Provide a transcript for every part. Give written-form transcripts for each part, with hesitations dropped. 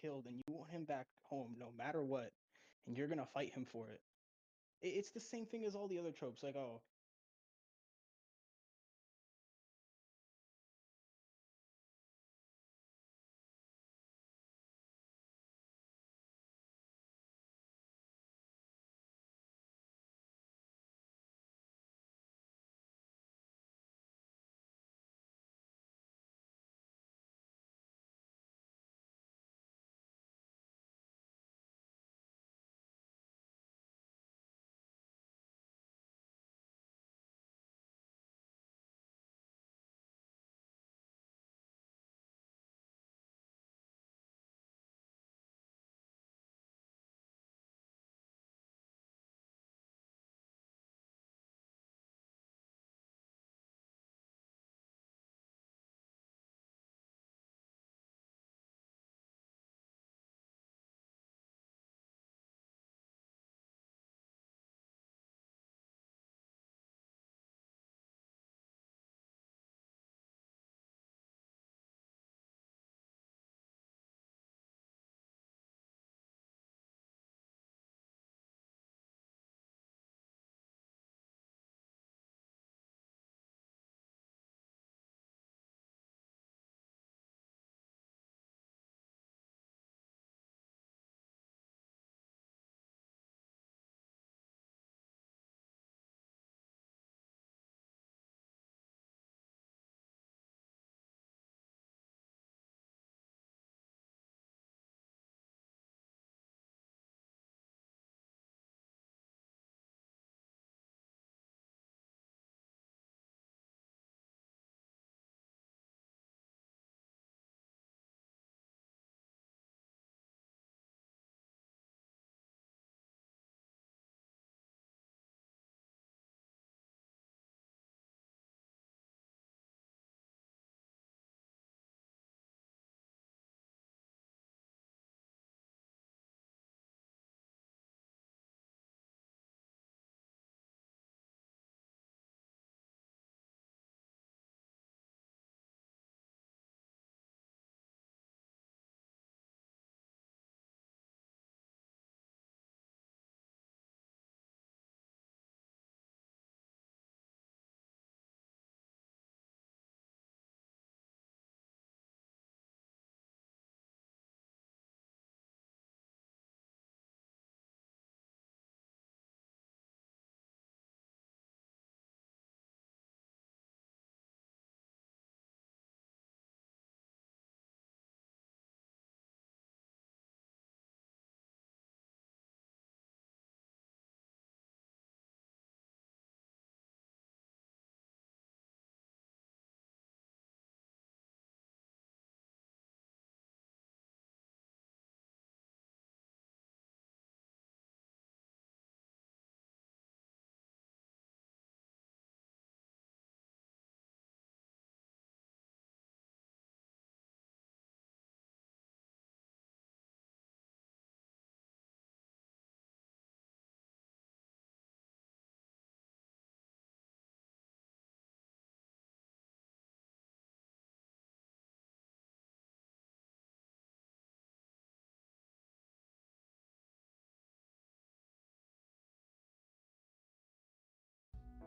killed and you want him back home no matter what, and you're gonna fight him for it. It's the same thing as all the other tropes. Like, oh,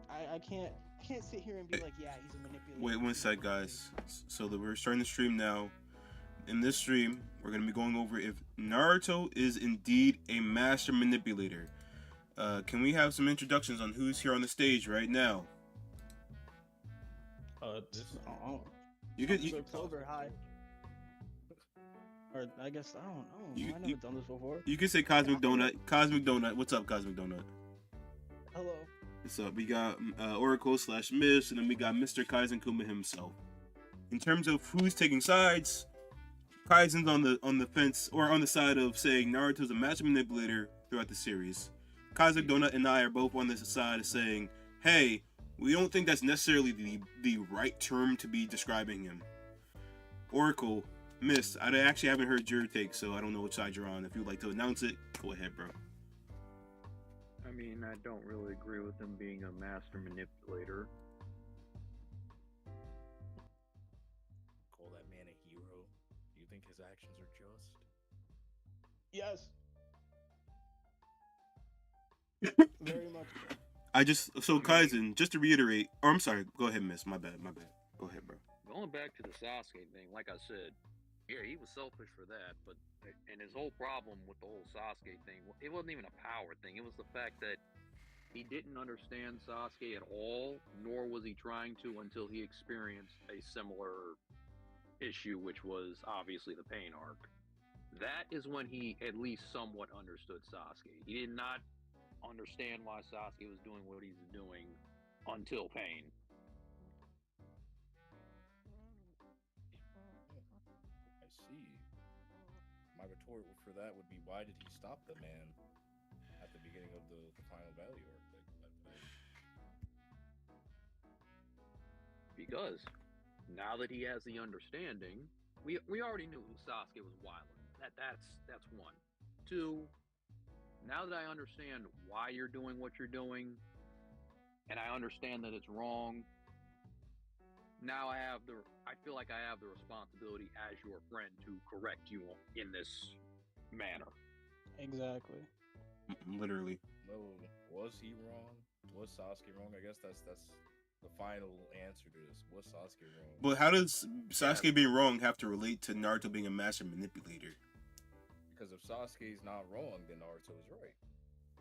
I can't sit here and be like, yeah, he's a Wait manipulator. one He's sec, manipulating. guys. So that we're starting the stream now. In this stream, we're gonna be going over if Naruto is indeed a master manipulator. Can we have some introductions on who's here on the stage right now? This Oh, You could you, Officer Clover, hi. Or I guess I don't know. you, I you, never done this before. you can say Yeah, Cosmic hi. Donut. Cosmic Donut. What's up, Cosmic Donut? Hello. What's up? We got Oracle slash Miss, and then we got Mr. Kaizen Kuma himself. In terms of who's taking sides, Kaizen's on the fence or on the side of saying Naruto's a master manipulator throughout the series. Kazak Donut and I are both on this side of saying, hey, we don't think that's necessarily the right term to be describing him. Oracle, Miss, I actually haven't heard your take, so I don't know which side you're on. If you'd like to announce it, go ahead, bro. I mean, I don't really agree with him being a master manipulator. call that man a hero. Do you think his actions are just? Yes, very much so. So I mean, Kaizen, just to reiterate, or I'm sorry, go ahead, miss. My bad. Go ahead, bro. going back to the Sasuke thing, like I said, yeah, he was selfish for that, but and his whole problem with the whole Sasuke thing, it wasn't even a power thing. It was the fact that he didn't understand Sasuke at all, nor was he trying to until he experienced a similar issue, which was obviously the pain arc. That is when he at least somewhat understood Sasuke. He did not understand why Sasuke was doing what he's doing until pain. I see. My retort for that would be, why did he stop the man at the beginning of the final valley arc? Because now that he has the understanding, we already knew Sasuke was wilding. That's one. Two, now that I understand why you're doing what you're doing, and I understand that it's wrong, now I feel like I have the responsibility as your friend to correct you in this manner. Exactly. Literally. No, was he wrong? Was Sasuke wrong? I guess that's the final answer to this. Was Sasuke wrong? But how does Sasuke Yeah. being wrong have to relate to Naruto being a master manipulator? Because if Sasuke's not wrong, then Naruto is right,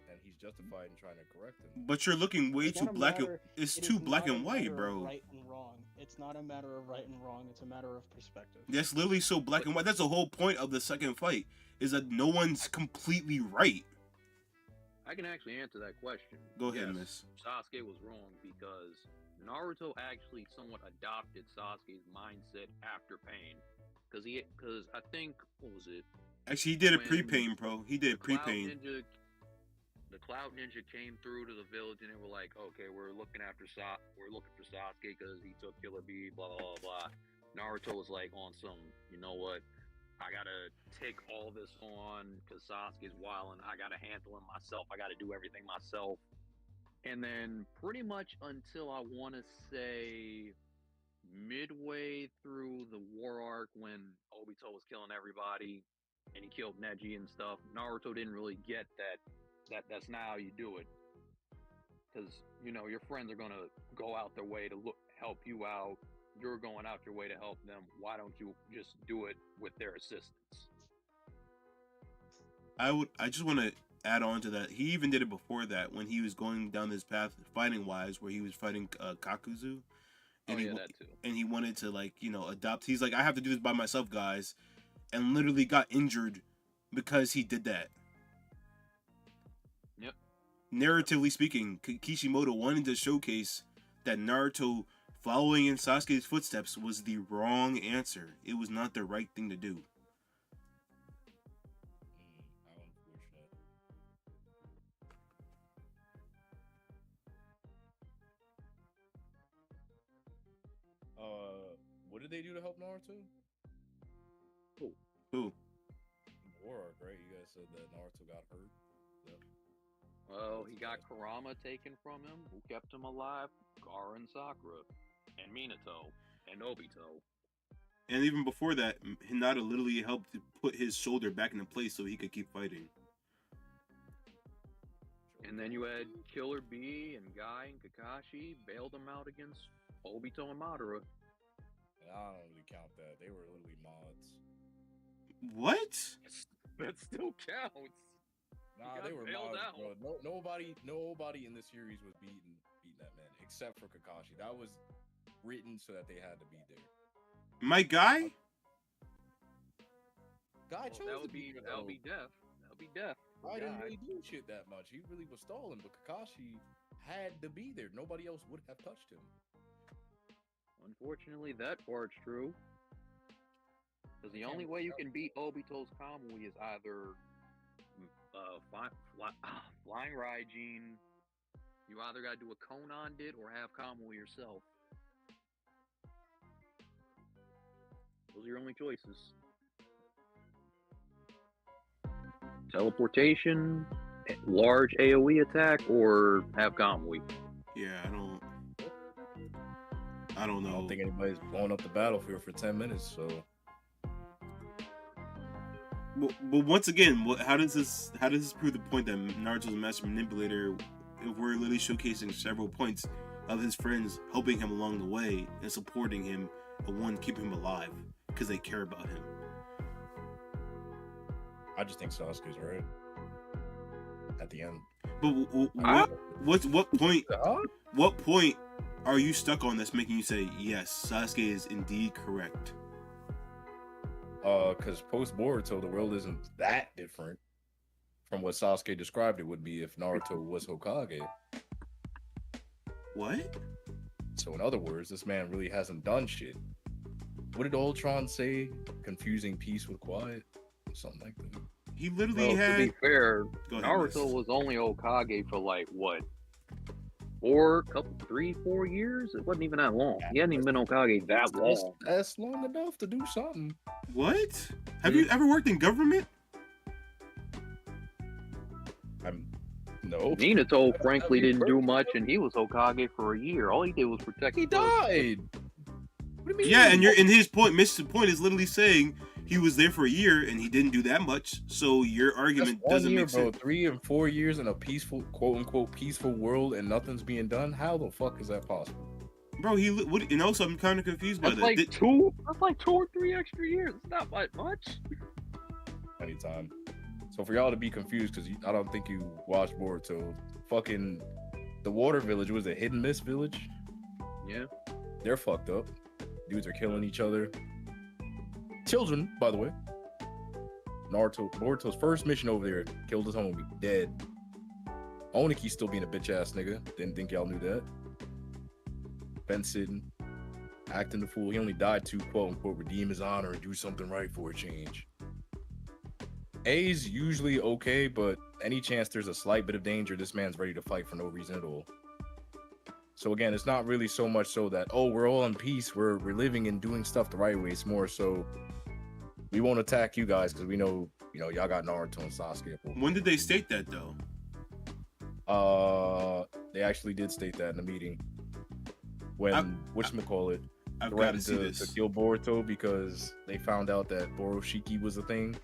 and he's justified in trying to correct him. But you're looking way It's too not a black. matter- It's It too is black not a and white, matter of bro. right and wrong. It's not a matter of right and wrong. It's a matter of perspective. That's literally so black and white. That's the whole point of the second fight, is that no one's completely right. I can actually answer that question. Go ahead, Yes, miss. Sasuke was wrong because Naruto actually somewhat adopted Sasuke's mindset after pain. Because I think, what was it? Actually, he did a When pre-pain, bro. He did The Cloud pre-pain. Ninja, the Cloud Ninja came through to the village and they were like, okay, we're looking for Sasuke because he took Killer Bee, blah blah blah. Naruto was like on some, you know what? I gotta take all this on because Sasuke's wild and I gotta handle him myself. I gotta do everything myself. And then pretty much until I want to say midway through the war arc when Obito was killing everybody and he killed Neji and stuff, Naruto didn't really get that's not how you do it. Because, your friends are going to go out their way to help you out. You're going out your way to help them. Why don't you just do it with their assistance? I just want to add on to that. He even did it before that when he was going down this path fighting wise, where he was fighting Kakuzu, and That too. and he wanted to adopt. He's like, I have to do this by myself, guys, and literally got injured because he did that. Yep. Narratively speaking, Kishimoto wanted to showcase that Naruto following in Sasuke's footsteps was the wrong answer. It was not the right thing to do. How unfortunate. What did they do to help Naruto? Who? War arc, right? You guys said that Naruto got hurt. Yep. Well, he got Kurama taken from him. Who kept him alive? Gaara and Sakura. And Minato. And Obito. And even before that, Hinata literally helped to put his shoulder back into place so he could keep fighting. And then you had Killer Bee and Guy and Kakashi bailed him out against Obito and Madara. And I don't really count that. They were literally mods. What? That still counts. Nah, got they were bailed mods, out. bro. Nobody in the series was beating that man except for Kakashi. That was written so that they had to be there. My guy? Guy chose That to would be there, that would though. be death. That would be death. I didn't Guy. really do shit that much. He really was stalling, but Kakashi had to be there. Nobody else would have touched him. Unfortunately, that part's true. Because the only way you can beat Obito's Kamui is either flying Raijin. You either got to do what Konan did or have Kamui yourself. Those are your only choices. Teleportation, large AoE attack, or have Kamui. Yeah, I don't I know. don't think anybody's blowing up the battlefield for 10 minutes, so But once again, how does this prove the point that Naruto's a master manipulator? If we're literally showcasing several points of his friends helping him along the way and supporting him, and one keeping him alive because they care about him. I just think Sasuke's right at the end. But what point are you stuck on that's making you say yes, Sasuke is indeed correct? Because post Boruto, the world isn't that different from what Sasuke described it would be if Naruto was Hokage. What? So in other words, this man really hasn't done shit. What did Ultron say? Confusing peace with quiet? Something like that. He literally To be fair, Naruto Miss. was only Hokage for like what? 4 years? It wasn't even that long. He hadn't even been Hokage that long. That's long enough to do something. What? Have you ever worked in government? No. Minato, frankly, didn't do much, and he was Hokage for a year. All he did was protect. He died. What do you mean? Yeah, and his point, Mr. Point is literally saying he was there for a year and he didn't do that much. So your argument doesn't make sense. 3 and 4 years in a peaceful, quote unquote, peaceful world, and nothing's being done. How the fuck is that possible? Bro, and also I'm kind of confused by That's that. like 2 or 3 extra years. It's not that much. Anytime. So for y'all to be confused, because I don't think you watched Boruto, fucking the Water Village was a Hidden Mist village. Yeah. They're fucked up. Dudes are killing each other. Children, by the way. Boruto's first mission over there killed his homie, dead. Oniki's still being a bitch ass nigga. Didn't think y'all knew that. Fence sitting, acting the fool. He only died to quote unquote redeem his honor and do something right for a change. A's usually okay, but any chance there's a slight bit of danger, this man's ready to fight for no reason at all. So again, it's not really so much so that, oh, we're all in peace, we're living and doing stuff the right way. It's more so we won't attack you guys because we know, y'all got Naruto and Sasuke. When did they state that though? They actually did state that in the meeting when whatchamacallit I've got to see this. To kill Boruto because they found out that Boroshiki was a thing.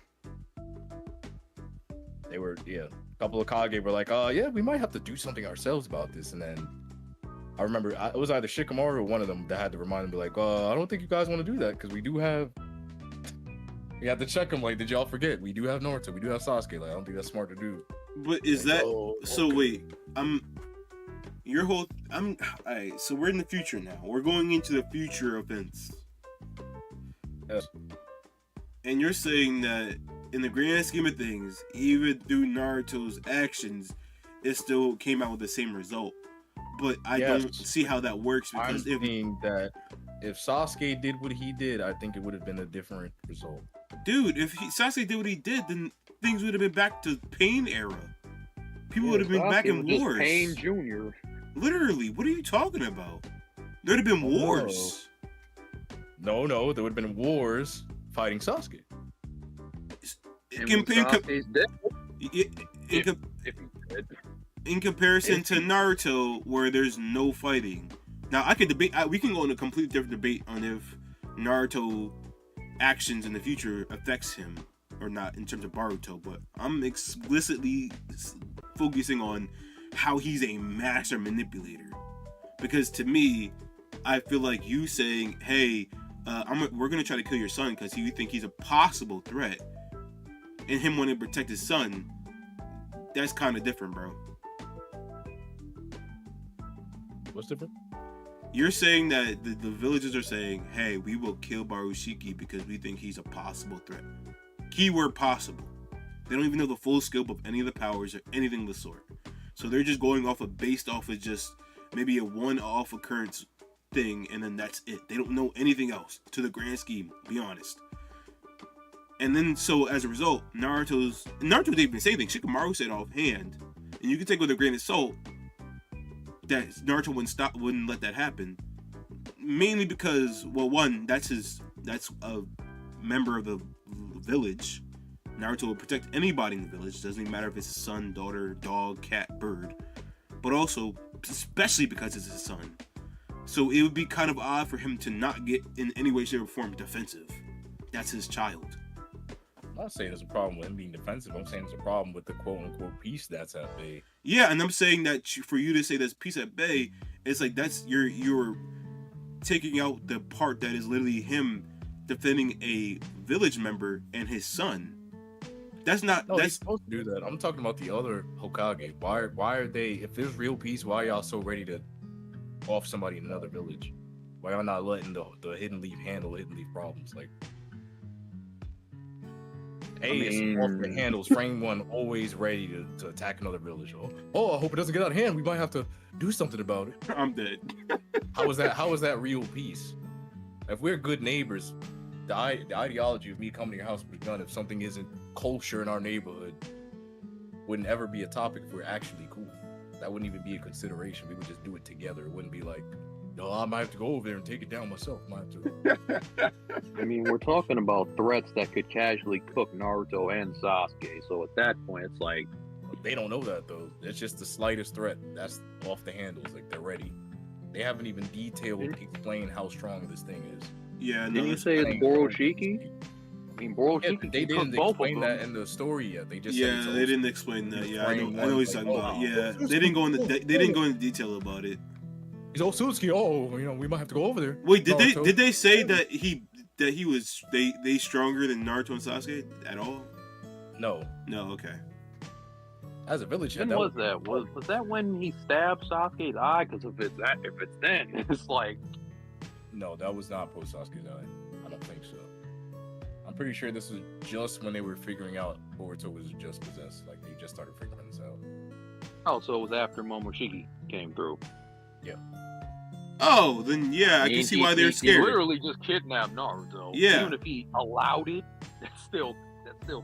They were, a couple of Kage were like, yeah, we might have to do something ourselves about this. And then I remember it was either Shikamaru or one of them that had to remind them, be like, I don't think you guys want to do that because we have to check them. Like, did y'all forget? We do have Naruto, we do have Sasuke. Like, I don't think that's smart to do. But is like, that so? Okay. Wait, alright. So we're in the future now. We're going into the future events. Yes. And you're saying that in the grand scheme of things, even through Naruto's actions, it still came out with the same result. But I don't see how that works because that if Sasuke did what he did, I think it would have been a different result. Dude, if Sasuke did what he did, then things would have been back to Pain era. People would have been back in wars. Pain Jr. Literally, what are you talking about? There'd have been wars. No, there would have been wars fighting Sasuke. In comparison to Naruto, where there's no fighting. Now, I could debate. We can go on a completely different debate on if Naruto actions in the future affects him or not in terms of Boruto. But I'm explicitly focusing on how he's a master manipulator, because to me, I feel like you saying, "Hey, we're gonna try to kill your son because you think he's a possible threat," and him wanting to protect his son. That's kind of different, bro. What's different? You're saying that the villagers are saying, hey, we will kill Barushiki because we think he's a possible threat. Keyword possible. They don't even know the full scope of any of the powers or anything of the sort. So they're just going based off of just maybe a one-off occurrence thing, and then that's it. They don't know anything else to the grand scheme, be honest. And then, so as a result, Naruto didn't even say anything. Shikamaru said offhand, and you can take with a grain of salt that Naruto wouldn't let that happen. Mainly because, well, one, that's a member of the village. Naruto will protect anybody in the village. Doesn't even matter if it's his son, daughter, dog, cat, bird. But also, especially because it's his son. So it would be kind of odd for him to not get in any way, shape, or form defensive. That's his child. I'm not saying there's a problem with him being defensive. I'm saying there's a problem with the quote unquote peace that's at bay. Yeah, and I'm saying that for you to say there's peace at bay, it's like that's you're taking out the part that is literally him defending a village member and his son. That's not. No, that's he's supposed to do that. I'm talking about the other Hokage. Why are they? If there's real peace, why are y'all so ready to off somebody in another village? Why y'all not letting the Hidden Leaf handle Hidden Leaf problems? Like, hey, it's off the handles. Frame 1 always ready to attack another village. Oh, I hope it doesn't get out of hand. We might have to do something about it. I'm dead. How is that real peace? If we're good neighbors, the ideology of me coming to your house with a gun, if something isn't kosher in our neighborhood, wouldn't ever be a topic if we're actually cool. That wouldn't even be a consideration. We would just do it together. It wouldn't be like, no, I might have to go over there and take it down myself. I mean, we're talking about threats that could casually cook Naruto and Sasuke. So at that point, it's like they don't know that though. It's just the slightest threat. That's off the handles. Like they're ready. They haven't even detailed explained how strong this thing is. Yeah, no, didn't you say it's Boroshiki? I mean, Boroshiki. They didn't explain that in the story yet. They just yeah, said they didn't explain that. Yeah, I know what he's talking about. Yeah, they didn't go into detail about it. He's all Suzuki. Oh, we might have to go over there. Wait, did they say that he was they stronger than Naruto and Sasuke at all? No. Okay. As a village, when was that? Was that when he stabbed Sasuke's eye? Because if it's then, it's like. No, that was not post Sasuke's eye. I don't think so. I'm pretty sure this was just when they were figuring out Boruto was just possessed. Like they just started figuring this out. Oh, so it was after Momoshiki came through. Yeah. Oh, then yeah, I can see why they're scared. He literally just kidnapped Naruto. Yeah. Even if he allowed it, that still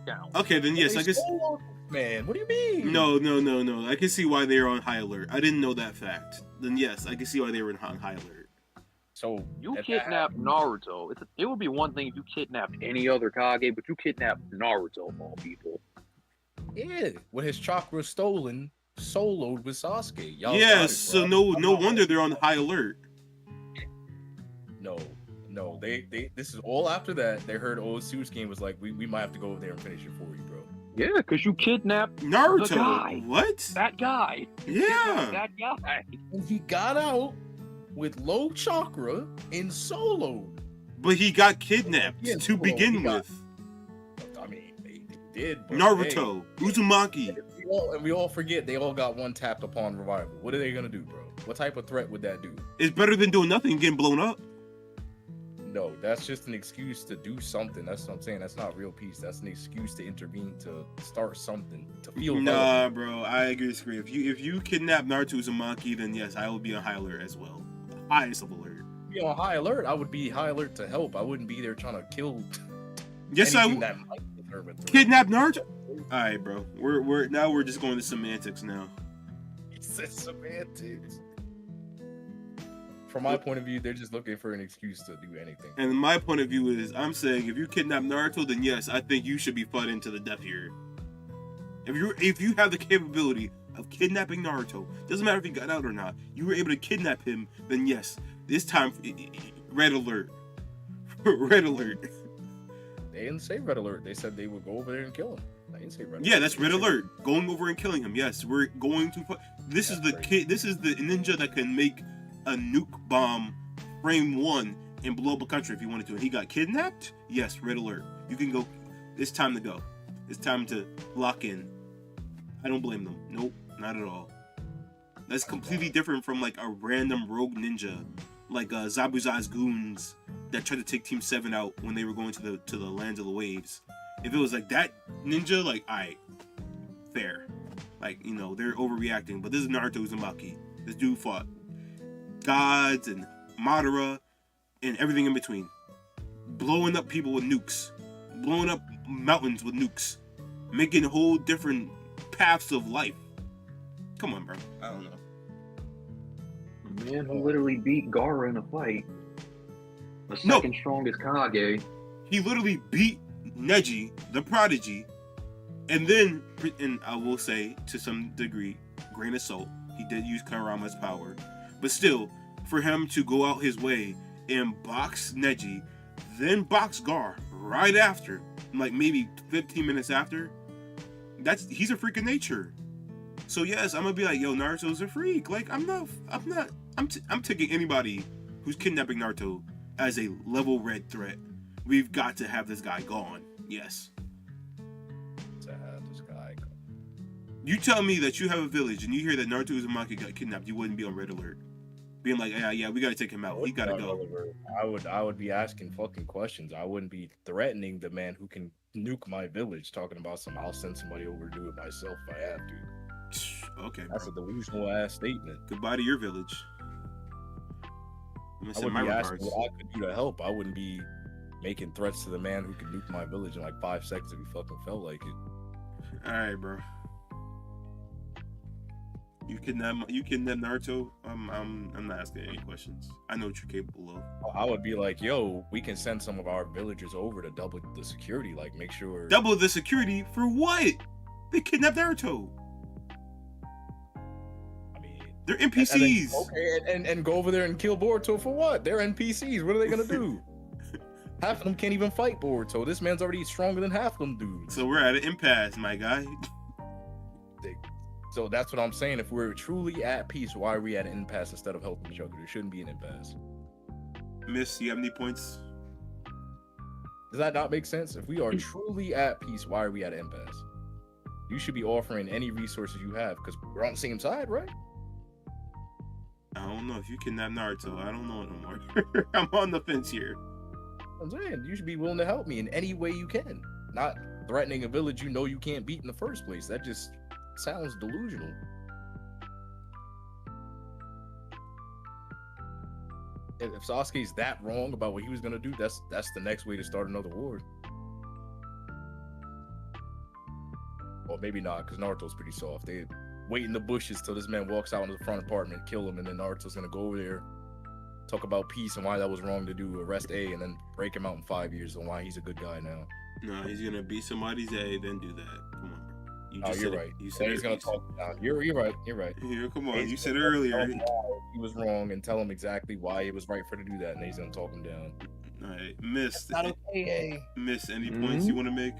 counts. Okay, then yes, I guess. Man, what do you mean? No. I can see why they're on high alert. I didn't know that fact. Then yes, I can see why they were on high alert. So you kidnapped Naruto. It would be one thing if you kidnapped any other Kage, but you kidnapped Naruto of all people. Yeah, with his chakra stolen, soloed with Sasuke. Y'all so no wonder they're on high alert. No, they this is all after that. They heard Otsutsuki and was like, we might have to go over there and finish it for you, bro. Yeah, because you kidnapped Naruto. The guy. What? That guy. Yeah. That guy. And he got out with low chakra and soloed. But he got kidnapped to begin with. I mean, they did. But Naruto, hey, Uzumaki. And we all forget they all got one tapped upon revival. What are they gonna do, bro? What type of threat would that do? It's better than doing nothing and getting blown up. No, that's just an excuse to do something. That's what I'm saying. That's not real peace. That's an excuse to intervene, to start something, to feel. Nah, bro, I disagree. If you kidnap Naruto Uzumaki, then yes, I will be on high alert as well. Highest of alert. Be on high alert. I would be high alert to help. I wouldn't be there trying to kill. Yes, I would. Kidnap Naruto. All right, bro. We're just going to semantics now. He said semantics. From my point of view, they're just looking for an excuse to do anything. And my point of view is, I'm saying if you kidnap Naruto, then yes, I think you should be fought into the death here. If you have the capability of kidnapping Naruto, doesn't matter if he got out or not, you were able to kidnap him, then yes, this time, red alert. Red alert. They didn't say red alert. They said they would go over there and kill him. They didn't say red alert. Yeah, that's red alert. Going over and killing him. Yes, we're going to. This is the kid. This is the ninja that can make a nuke bomb frame 1 and blow up a country if he wanted to. And he got kidnapped. Yes, red alert. You can go. It's time to go. It's time to lock in. I don't blame them. Nope, not at all. That's completely different from like a random rogue ninja, like Zabuza's goons that tried to take Team 7 out when they were going to the lands of the waves. If it was like that ninja, like, alright, fair. Like, they're overreacting. But this is Naruto Uzumaki. This dude fought gods and Madara and everything in between. Blowing up people with nukes. Blowing up mountains with nukes. Making whole different paths of life. Come on, bro. I don't know. The man who literally beat Gaara in a fight. The second strongest Kage. He literally beat Neji, the prodigy, and then, and I will say, to some degree, grain of salt, he did use Kurama's power. But still, for him to go out his way and box Neji, then box Gar right after, like maybe 15 minutes after, he's a freak of nature. So yes, I'm gonna be like, yo, Naruto's a freak. Like I'm taking anybody who's kidnapping Naruto as a level red threat. We've got to have this guy gone. Yes. To have this guy go. You tell me that you have a village and you hear that Naruto Uzumaki got kidnapped, you wouldn't be on red alert, being like, yeah, we gotta take him out. He gotta go. I would be asking fucking questions. I wouldn't be threatening the man who can nuke my village, talking about I'll send somebody over to do it myself if I have to. Okay, that's bro. A delusional ass statement. Goodbye to your village. I would be asking what I could do to help. I wouldn't be making threats to the man who could nuke my village in like 5 seconds if he fucking felt like it. All right, bro. You kidnap Naruto. I'm not asking any questions. I know what you're capable of. I would be like, yo, we can send some of our villagers over to double the security. Like, make sure. Double the security for what? They kidnapped Naruto. They're NPCs. And go over there and kill Boruto for what? They're NPCs. What are they gonna do? Half of them can't even fight Boruto. This man's already stronger than half of them dudes. So we're at an impasse, my guy. So that's what I'm saying. If we're truly at peace, why are we at an impasse instead of helping each other? There shouldn't be an impasse. Miss, you have any points? Does that not make sense? If we are truly at peace, why are we at an impasse? You should be offering any resources you have because we're on the same side, right? I don't know. If you kidnap Naruto, I don't know no more. I'm on the fence here. I'm saying you should be willing to help me in any way you can. Not threatening a village you know you can't beat in the first place. That just sounds delusional. If Sasuke's that wrong about what he was gonna do, that's the next way to start another war. Or maybe not, because Naruto's pretty soft. They wait in the bushes till this man walks out into the front apartment, kill him, and then Naruto's gonna go over there, talk about peace and why that was wrong to do, arrest A, and then break him out in 5 years and why he's a good guy now. No, he's gonna beat somebody's A, then do that. Come on, bro. You're right. You said he's gonna talk down. You're right. Yeah, come on. You said it earlier. He was wrong and tell him exactly why it was right for to do that, and then he's gonna talk him down. All right, Miss. Not okay. Miss, any points you want to make?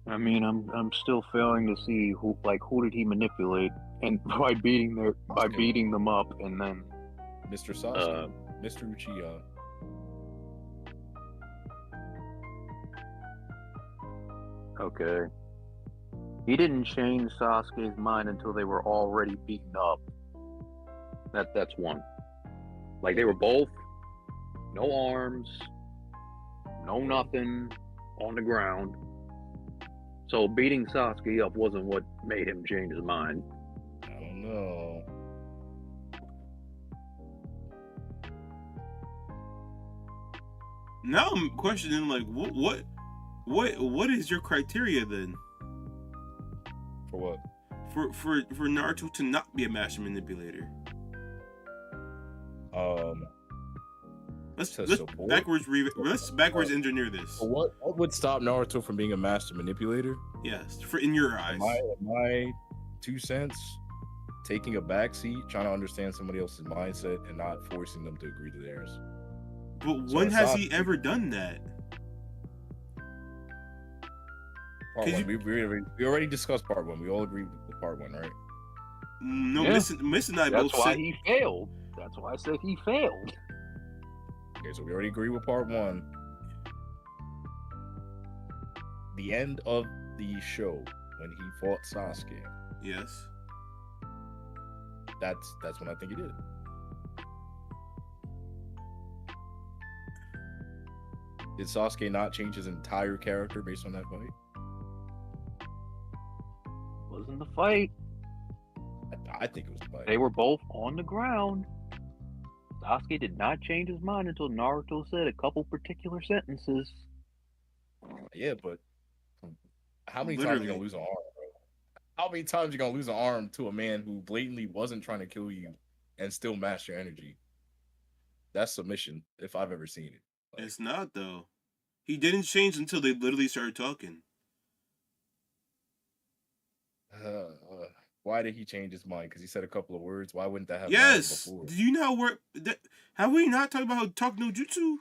I mean, I'm still failing to see who did he manipulate, and by beating them up, and then Mr. Sasuke, Mr. Uchiha. Okay, he didn't change Sasuke's mind until they were already beaten up. That's one. Like they were both no arms, no nothing, on the ground. So beating Sasuke up wasn't what made him change his mind. I don't know. Now I'm questioning, like, what is your criteria then? For what? For Naruto to not be a master manipulator. Let's backwards engineer this. What would stop Naruto from being a master manipulator? Yes, in your eyes. My 2 cents, taking a backseat, trying to understand somebody else's mindset, and not forcing them to agree to theirs. But when has he ever done that? We already discussed part 1. We all agreed with part 1, right? No, yeah. Miss and I both That's why said he failed. That's why I said he failed. Okay, so we already agree with part 1. The end of the show when he fought Sasuke. Yes. That's when I think he did. Did Sasuke not change his entire character based on that fight? Wasn't the fight. I think it was the fight. They were both on the ground. Sasuke did not change his mind until Naruto said a couple particular sentences. Yeah, but how many times are you gonna lose an arm, bro? How many times are you gonna lose an arm to a man who blatantly wasn't trying to kill you and still match your energy? That's submission, if I've ever seen it. Like, it's not, though. He didn't change until they literally started talking. Why did he change his mind? Because he said a couple of words. Why wouldn't that have Yes. before? Do you know have we not talked about talk no jutsu?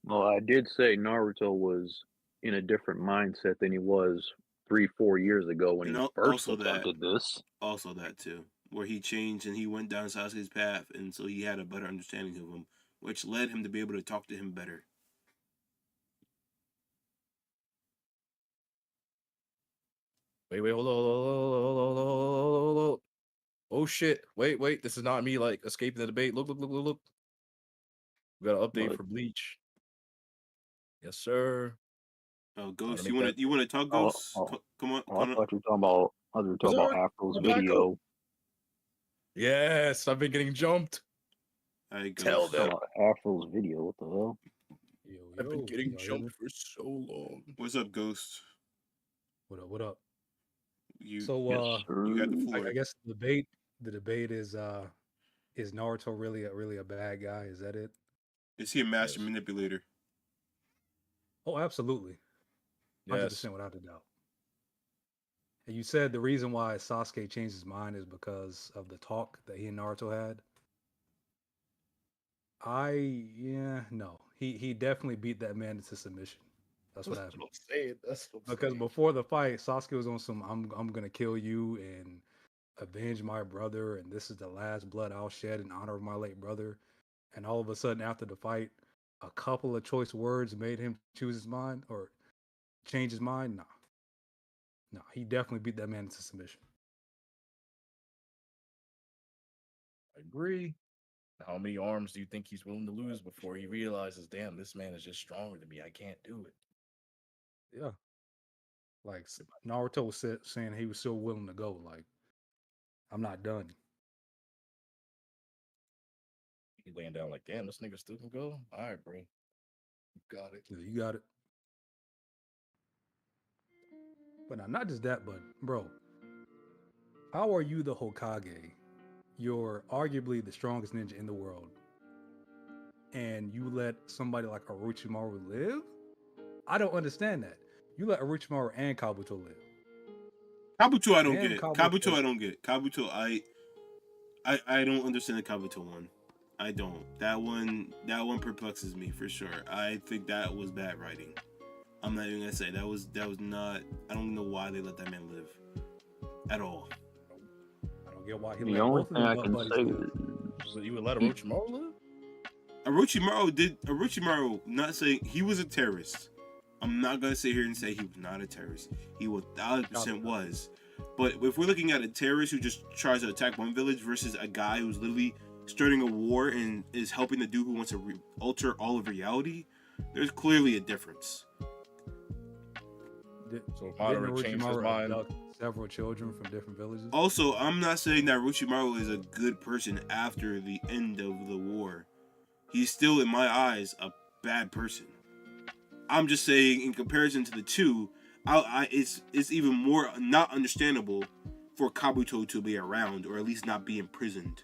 Well, I did say Naruto was in a different mindset than he was 3, 4 years ago when And he first also that, attempted this. too, where he changed and he went down Sasuke's path, and so he had a better understanding of him, which led him to be able to talk to him better. Wait, hold on. Oh shit! Wait. This is not me like escaping the debate. Look. We got an update But for Bleach. Yes, sir. Oh, Gotta Ghost, make that. you want to talk, oh, Ghost? oh, Come on, oh, I come on. thought you were talking about Afro's I'm back up. video. Yes, I've been getting jumped. All right, Tell Ghost. them. Talking about Afro's video. What the hell? I've been getting Y'all hear me? jumped for so long. What's up, Ghost? What up? You So Yes, you got the sir. floor. I guess the debate is Naruto really a bad guy? Is that it? Is he a master Yes. manipulator? Oh, absolutely. 100% Yes. without a doubt. And you said the reason why Sasuke changed his mind is because of the talk that he and Naruto had. No. He definitely beat that man into submission. That's what happened. I'm saying. That's what I'm Because saying. before the fight, Sasuke was on some I'm gonna kill you and avenge my brother, and this is the last blood I'll shed in honor of my late brother. And all of a sudden, after the fight, a couple of choice words made him choose his mind or change his mind. No, he definitely beat that man into submission. I agree. How many arms do you think he's willing to lose before he realizes, damn, this man is just stronger than me? I can't do it. Yeah, like Naruto was saying he was still willing to go. Like, I'm not done. He laying down like, damn, this nigga still can go. All right, bro, you got it. Yeah, you got it. But now, not just that, but bro, how are you the Hokage? You're arguably the strongest ninja in the world, and you let somebody like Orochimaru live? I don't understand that. You let Orochimaru and Kabuto live. Kabuto, I don't Damn, get. Kabuto. I don't get. Kabuto, I don't understand the Kabuto one. I don't. That one perplexes me for sure. I think that was bad writing. I'm not even gonna say that was not. I don't know why they let that man live at all. I don't get why he The let only both of thing them I butt can buddies say live. is So you would let Orochimaru live? Orochimaru not saying he was a terrorist. I'm not gonna sit here and say he was not a terrorist. He 1000% was. But if we're looking at a terrorist who just tries to attack one village versus a guy who's literally starting a war and is helping the dude who wants to alter all of reality, there's clearly a difference. So Madara Didn't changed his Orochimaru mind. abduct several children from different villages? Also, I'm not saying that Orochimaru is a good person after the end of the war. He's still, in my eyes, a bad person. I'm just saying, in comparison to the two, it's even more not understandable for Kabuto to be around, or at least not be imprisoned.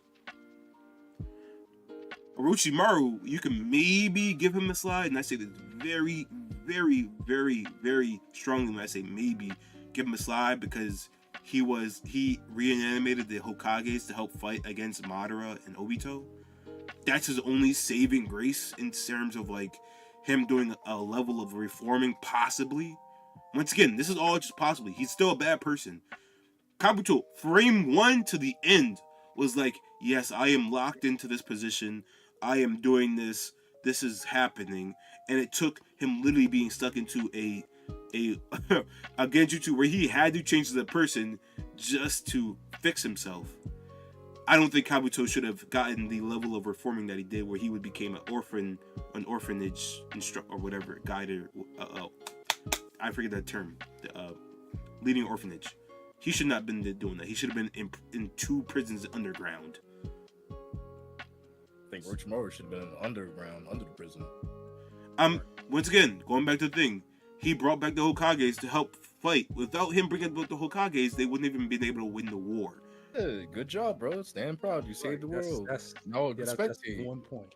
Orochimaru, you can maybe give him a slide, and I say this very, very, very, very strongly when I say maybe give him a slide, because he reanimated the Hokages to help fight against Madara and Obito. That's his only saving grace in terms of like him doing a level of reforming, possibly. Once again, this is all just possibly. He's still a bad person. Kabuto, frame 1 to the end, was like, yes, I am locked into this position. I am doing this. This is happening. And it took him literally being stuck into a genjutsu where he had to change as a person just to fix himself. I don't think Kabuto should have gotten the level of reforming that he did, where he would become an orphanage instructor or whatever, guide or I forget that term, leading orphanage. He should not have been doing that. He should have been in 2 prisons underground. I think Orochimaru should have been underground, under the prison. Once again, going back to the thing, he brought back the Hokages to help fight. Without him bringing back the Hokages, they wouldn't even been able to win the war. Hey, good job, bro. Stand proud. You saved the world. That's That's one point.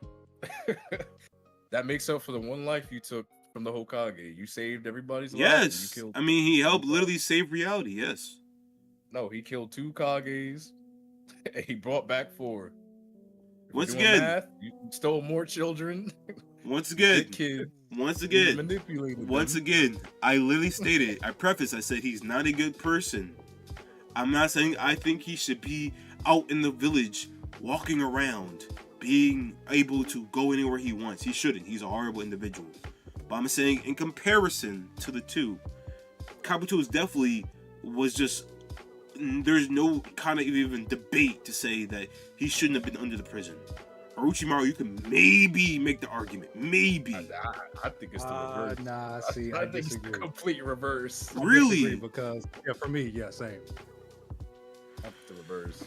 That makes up for the one life you took from the Hokage. You saved everybody's life. Yes, You killed. I mean he helped literally save reality. Yes. No, he killed 2 Kages. And he brought back 4. If Once we're doing again, math, you stole more children. Once Good again, kid. Once He again, manipulated once them. again, I literally stated, I said he's not a good person. I'm not saying I think he should be out in the village, walking around, being able to go anywhere he wants. He shouldn't. He's a horrible individual. But I'm saying in comparison to the two, Kabuto was just, there's no kind of even debate to say that he shouldn't have been under the prison. Orochimaru, you can maybe make the argument. Maybe. I think it's the reverse. Nah, see, I I think it's the disagree. complete reverse. I Really? disagree because for me, yeah, same. I think the reverse.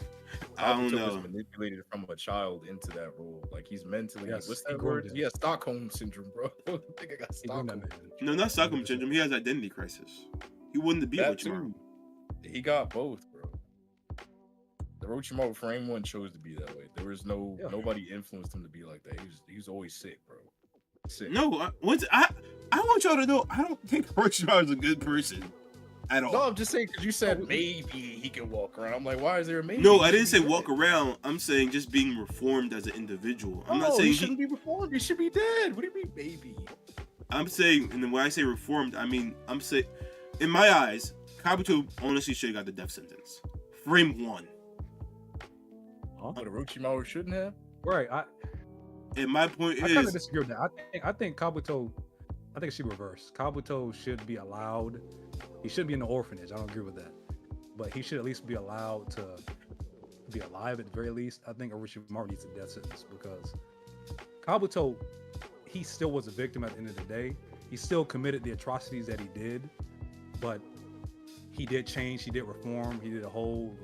I don't Kabuto was know. manipulated from a child into that role. Like he's mentally. Yes, What's he that groomed word? him. Yeah, Stockholm syndrome, bro. I think I got He groomed that Stockholm. man. No, not Stockholm syndrome. He has identity crisis. He wouldn't be That Orochimaru. too. He got both, bro. The Orochimaru for anyone chose to be that way. There was nobody influenced him to be like that. He was always sick, bro. Sick. No, I want y'all to know, I don't think Orochimaru is a good person at all. No, I'm just saying because you said maybe he can walk around. I'm like, why is there a maybe? No, He I didn't should say be walk dead. around. I'm saying just being reformed as an individual. I'm not No, saying he shouldn't be reformed. He should be dead. What do you mean, maybe? I'm saying, and then when I say reformed, I mean I'm saying, in my eyes, Kabuto honestly should have got the death sentence. Frame one. But Orochimaru shouldn't have. Right. And my point I kind of is, disagree with that. I think Kabuto, I think it should be reversed. Kabuto should be allowed. He shouldn't be in the orphanage. I don't agree with that, but he should at least be allowed to be alive at the very least. I think Orochimaru needs a death sentence because Kabuto, he still was a victim at the end of the day. He still committed the atrocities that he did, but he did change. He did reform. He did a whole.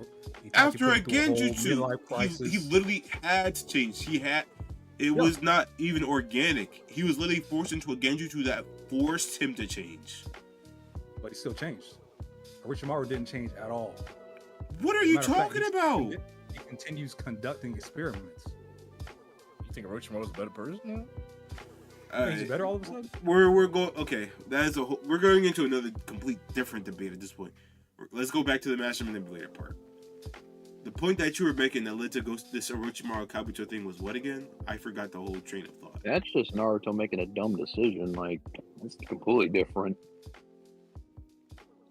after a midlife genjutsu, crisis. he literally had to change. It was not even organic. He was literally forced into a genjutsu that forced him to change. But he still changed. Orochimaru didn't change at all. What are As a you matter of fact, talking about? He continues conducting experiments. You think Orochimaru's a better person now? He's better all of a sudden. We're going, okay. We're going into another complete different debate at this point. Let's go back to the master manipulator part. The point that you were making that led to this Orochimaru Kabuto thing was what again? I forgot the whole train of thought. That's just Naruto making a dumb decision. Like, it's completely different.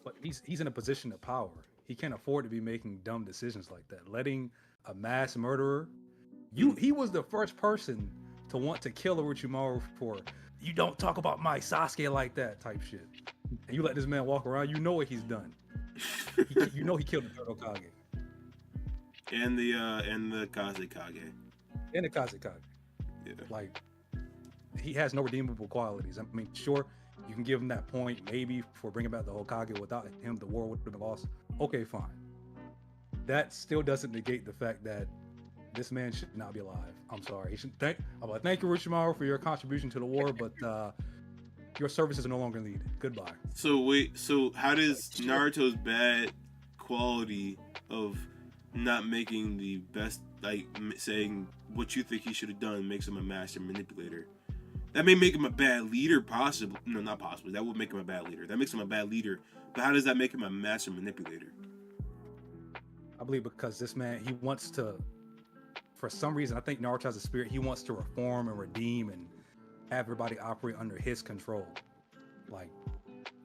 But he's in a position of power. He can't afford to be making dumb decisions like that. Letting a mass murderer, he was the first person to want to kill Orochimaru for you don't talk about my Sasuke like that type shit. And you let this man walk around, you know what he's done. You know he killed the third Hokage. And the Kazekage. And the Kazekage. Yeah. Like, he has no redeemable qualities. I mean, sure, you can give him that point maybe for bringing back the Hokage. Without him, the war would have been lost. Okay, fine. That still doesn't negate the fact that this man should not be alive. I'm sorry. He should thank you, Orochimaru, for your contribution to the war, but your services are no longer needed. Goodbye. So wait, how does Naruto's bad quality of not making the best, like saying what you think he should have done, makes him a master manipulator? That may make him a bad leader, possibly. No, not possibly. That would make him a bad leader. That makes him a bad leader. But how does that make him a master manipulator? I believe because this man, he wants to, for some reason, I think Naruto has a spirit. He wants to reform and redeem and have everybody operate under his control. Like,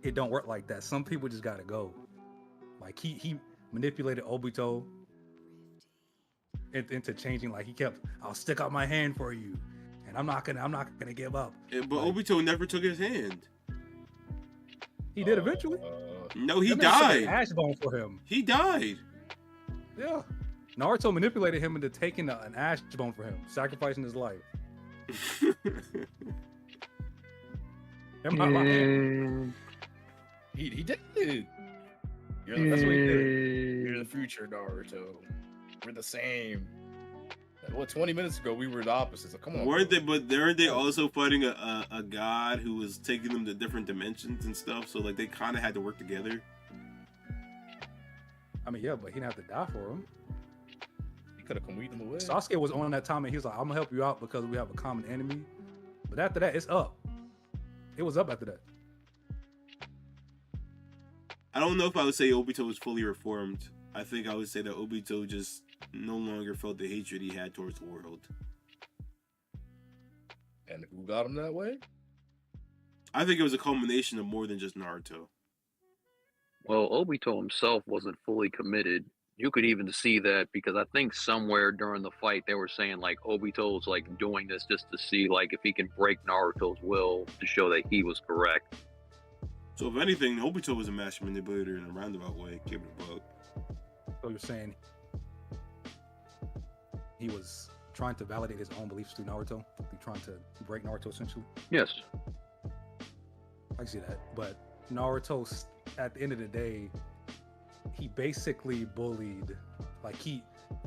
it don't work like that. Some people just gotta go. Like, he manipulated Obito into changing. Like, he kept, I'll stick out my hand for you, and I'm not gonna give up. Yeah, but Obito never took his hand. He did eventually. No, he That man took an died. ash bone for him. He died. Yeah. Naruto manipulated him into taking an ash bone for him, sacrificing his life. Am I lying? He did. That's what he did. You're the future, Naruto. We're the same. What, 20 minutes ago we were the opposites. Come on. Weren't they? But weren't they also fighting a god who was taking them to different dimensions and stuff? So like they kind of had to work together. I mean, yeah, but he didn't have to die for him. He could have weeded him away. Sasuke was on that time and he was like, I'm gonna help you out because we have a common enemy. But after that, it's up. It was up after that. I don't know if I would say Obito was fully reformed. I think I would say that Obito just no longer felt the hatred he had towards the world. And who got him that way? I think it was a culmination of more than just Naruto. Well, Obito himself wasn't fully committed. You could even see that because I think somewhere during the fight they were saying like Obito's like doing this just to see like if he can break Naruto's will to show that he was correct. So if anything, Obito was a master manipulator in a roundabout way. Give it a buck. So you're saying he was trying to validate his own beliefs through Naruto? Trying to break Naruto essentially? Yes. I can see that. But Naruto, at the end of the day, he basically bullied, like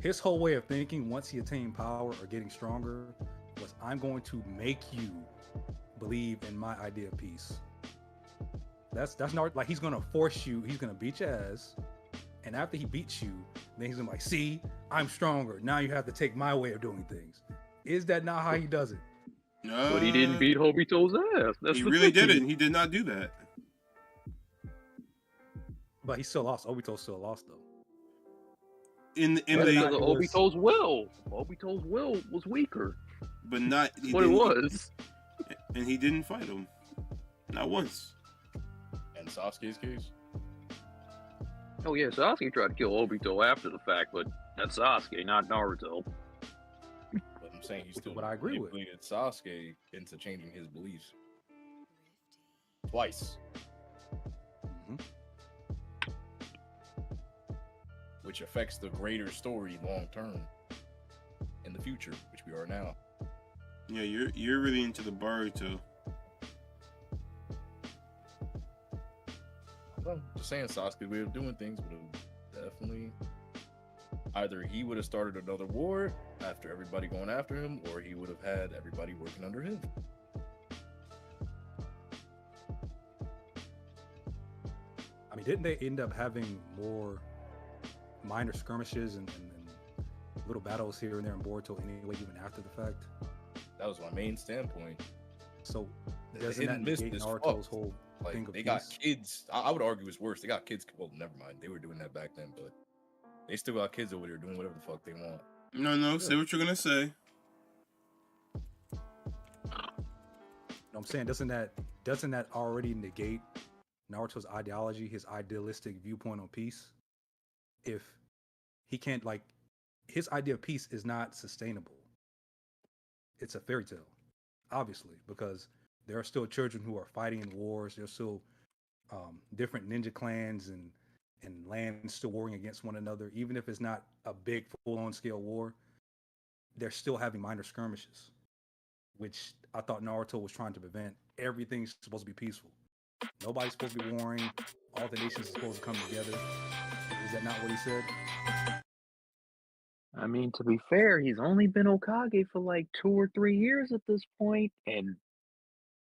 his whole way of thinking once he attained power or getting stronger was, I'm going to make you believe in my idea of peace. That's not like he's gonna force you, he's gonna beat your ass, and after he beats you, then he's gonna be like, see, I'm stronger. Now you have to take my way of doing things. Is that not how he does it? But he didn't beat Obito's ass. That's He the really thing. didn't. He did not do that. But he still lost. Obito still lost though. In Because of the Obito's will. Obito's will was weaker. but not he What it didn't- was. and he didn't fight him, not once. And Sasuke's case, Oh yeah, Sasuke tried to kill Obito after the fact, but that's Sasuke, not Naruto. but I'm saying he still What I agree with. manipulated Sasuke into changing his beliefs twice, Mhm. which affects the greater story long term in the future, which we are now. Yeah, you're really into the Boruto. Well, just saying, Sasuke's way of doing things would have definitely either he would have started another war after everybody going after him, or he would have had everybody working under him. I mean, didn't they end up having more minor skirmishes and little battles here and there in Boruto anyway, even after the fact? That was my main standpoint. So The doesn't that hidden mist negate is Naruto's fucked. whole Like thing of they got peace? kids. I would argue it's worse. They got kids. Well, never mind. They were doing that back then, but they still got kids over there doing whatever the fuck they want. No, say what you're gonna say. You know what I'm saying? Doesn't that already negate Naruto's ideology, his idealistic viewpoint on peace? If he can't, like, his idea of peace is not sustainable. It's a fairy tale, obviously, because there are still children who are fighting in wars. There's still different ninja clans and lands still warring against one another. Even if it's not a big full-on scale war, they're still having minor skirmishes, which I thought Naruto was trying to prevent. Everything's supposed to be peaceful. Nobody's supposed to be warring. All the nations are supposed to come together. Is that not what he said? I mean, to be fair, he's only been Hokage for like 2 or 3 years at this point, and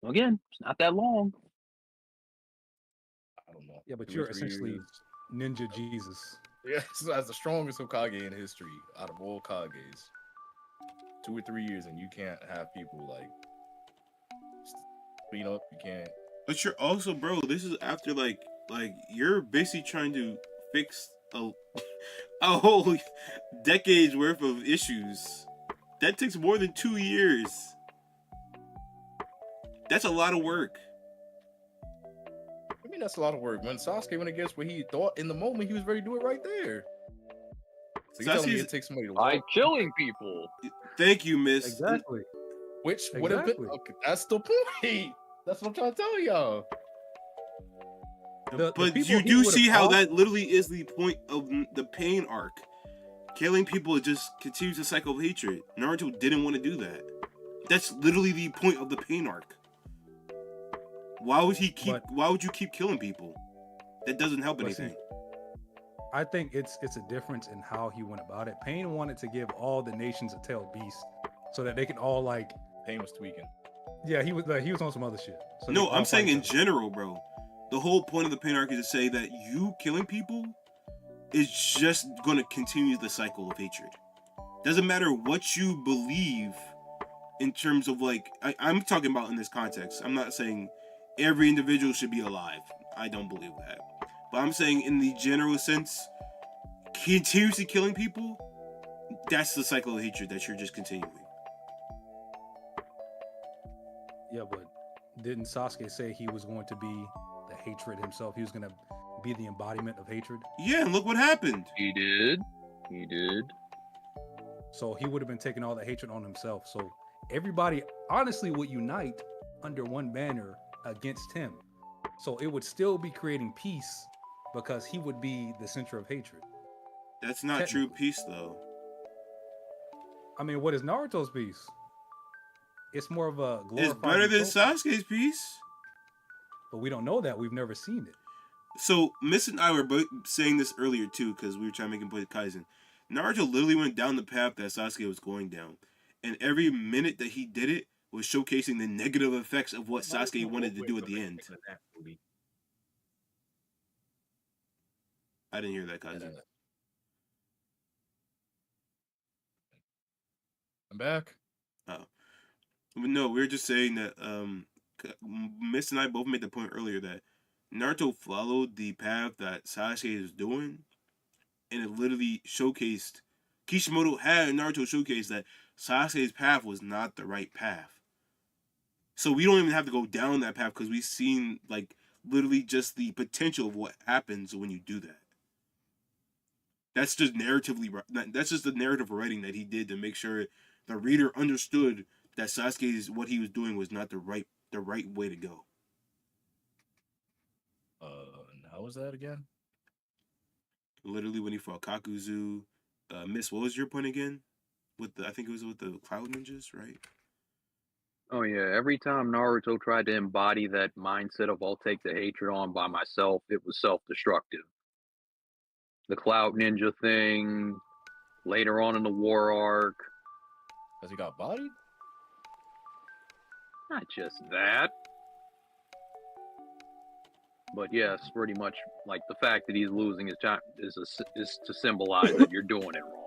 again, it's not that long. I don't know. Yeah, but 2 or you're 3 essentially years. Ninja Jesus. Yeah, as the strongest Hokage in history out of all Kages. 2 or 3 years, and you can't have people like clean up. You can't. But you're also, bro. This is after like you're basically trying to fix a whole decade's worth of issues. That takes more than 2 years. That's a lot of work. I mean, that's a lot of work. When Sasuke went against what he thought in the moment, he was ready to do it right there. So you telling me Sasuke's- it takes somebody to By walk, killing people. Thank you, Miss. Exactly. which would have been. Exactly. Okay, that's the point. That's what I'm trying to tell y'all. The But people you he do would've see how fought- that literally is the point of the pain arc. Killing people just continues the cycle of hatred. Naruto didn't want to do that. That's literally the point of the pain arc. Why would you keep killing people? That doesn't help But see, anything. I think it's a difference in how he went about it. Pain wanted to give all the nations a tailed beast so that they can all, like, Pain was tweaking. yeah, he was on some other shit. So they No, all I'm saying fight in each other. general, bro. The whole point of the pain arc is to say that you killing people is just going to continue the cycle of hatred. Doesn't matter what you believe in terms of, like, I'm talking about in this context. I'm not saying every individual should be alive. I don't believe that. But I'm saying in the general sense, continuously killing people, that's the cycle of hatred that you're just continuing. Yeah, but didn't Sasuke say he was going to be the hatred himself? He was going to be the embodiment of hatred. Yeah, and look what happened. He did. He did. So he would have been taking all the hatred on himself. So everybody honestly would unite under one banner against him. So it would still be creating peace because he would be the center of hatred. That's not true peace, though. I mean, what is Naruto's peace? It's more of a glorified. It's better than utopia. Sasuke's peace. But we don't know that. We've never seen it. So, Miss and I were both saying this earlier, too, because we were trying to make him play Kaizen. Naruto literally went down the path that Sasuke was going down. And every minute that he did it was showcasing the negative effects of what Sasuke wanted to do at the end. I didn't hear that, Kaizen. I'm back. Oh. No, we were just saying that Miss and I both made the point earlier that Naruto followed the path that Sasuke is doing, and it literally showcased, Kishimoto had Naruto showcase that Sasuke's path was not the right path. So we don't even have to go down that path because we've seen, like, literally just the potential of what happens when you do that. That's just that's just the narrative writing that he did to make sure the reader understood that Sasuke's, what he was doing was not the right way to go. How was that again? Literally when he fought Kakuzu. Miss, what was your point again? I think it was with the Cloud Ninjas, right? Oh yeah, every time Naruto tried to embody that mindset of I'll take the hatred on by myself, it was self-destructive. The Cloud Ninja thing, later on in the war arc. Because he got bodied? Not just that. But yes, pretty much like the fact that he's losing his time is to symbolize that you're doing it wrong.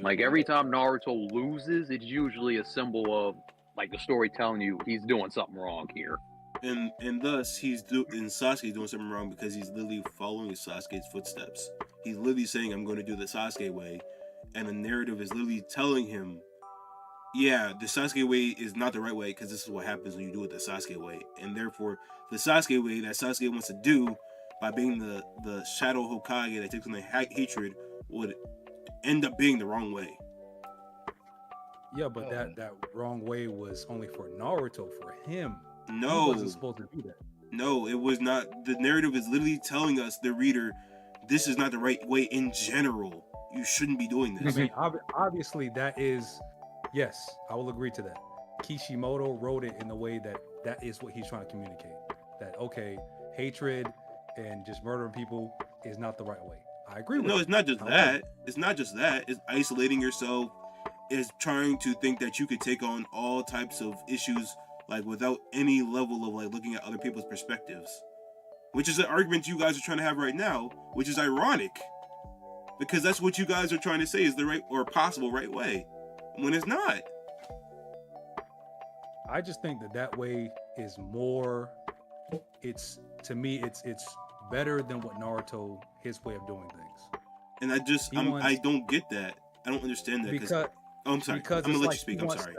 Like every time Naruto loses, it's usually a symbol of like the story telling you he's doing something wrong here. And thus Sasuke's doing something wrong because he's literally following Sasuke's footsteps. He's literally saying, I'm going to do the Sasuke way. And the narrative is literally telling him, yeah, the Sasuke way is not the right way because this is what happens when you do it the Sasuke way. And therefore, the Sasuke way that Sasuke wants to do by being the Shadow Hokage that takes on the hatred would end up being the wrong way. Yeah, but that wrong way was only for Naruto. For him, no, he wasn't supposed to do that. No, it was not. The narrative is literally telling us, the reader, this is not the right way in general. You shouldn't be doing this. I mean, obviously that is, yes, I will agree to that. Kishimoto wrote it in the way that is what he's trying to communicate. That, okay, hatred and just murdering people is not the right way. I agree with No, that. it's not just that. It's not just that. It's isolating yourself. It's trying to think that you could take on all types of issues like without any level of like looking at other people's perspectives. Which is an argument you guys are trying to have right now, which is ironic. Because that's what you guys are trying to say is the right or possible right way. When it's not. I just think that way is more, to me, it's better than what Naruto, his way of doing things. And I don't get that. I don't understand that. Because I'm sorry. I'm gonna let you speak. I'm sorry.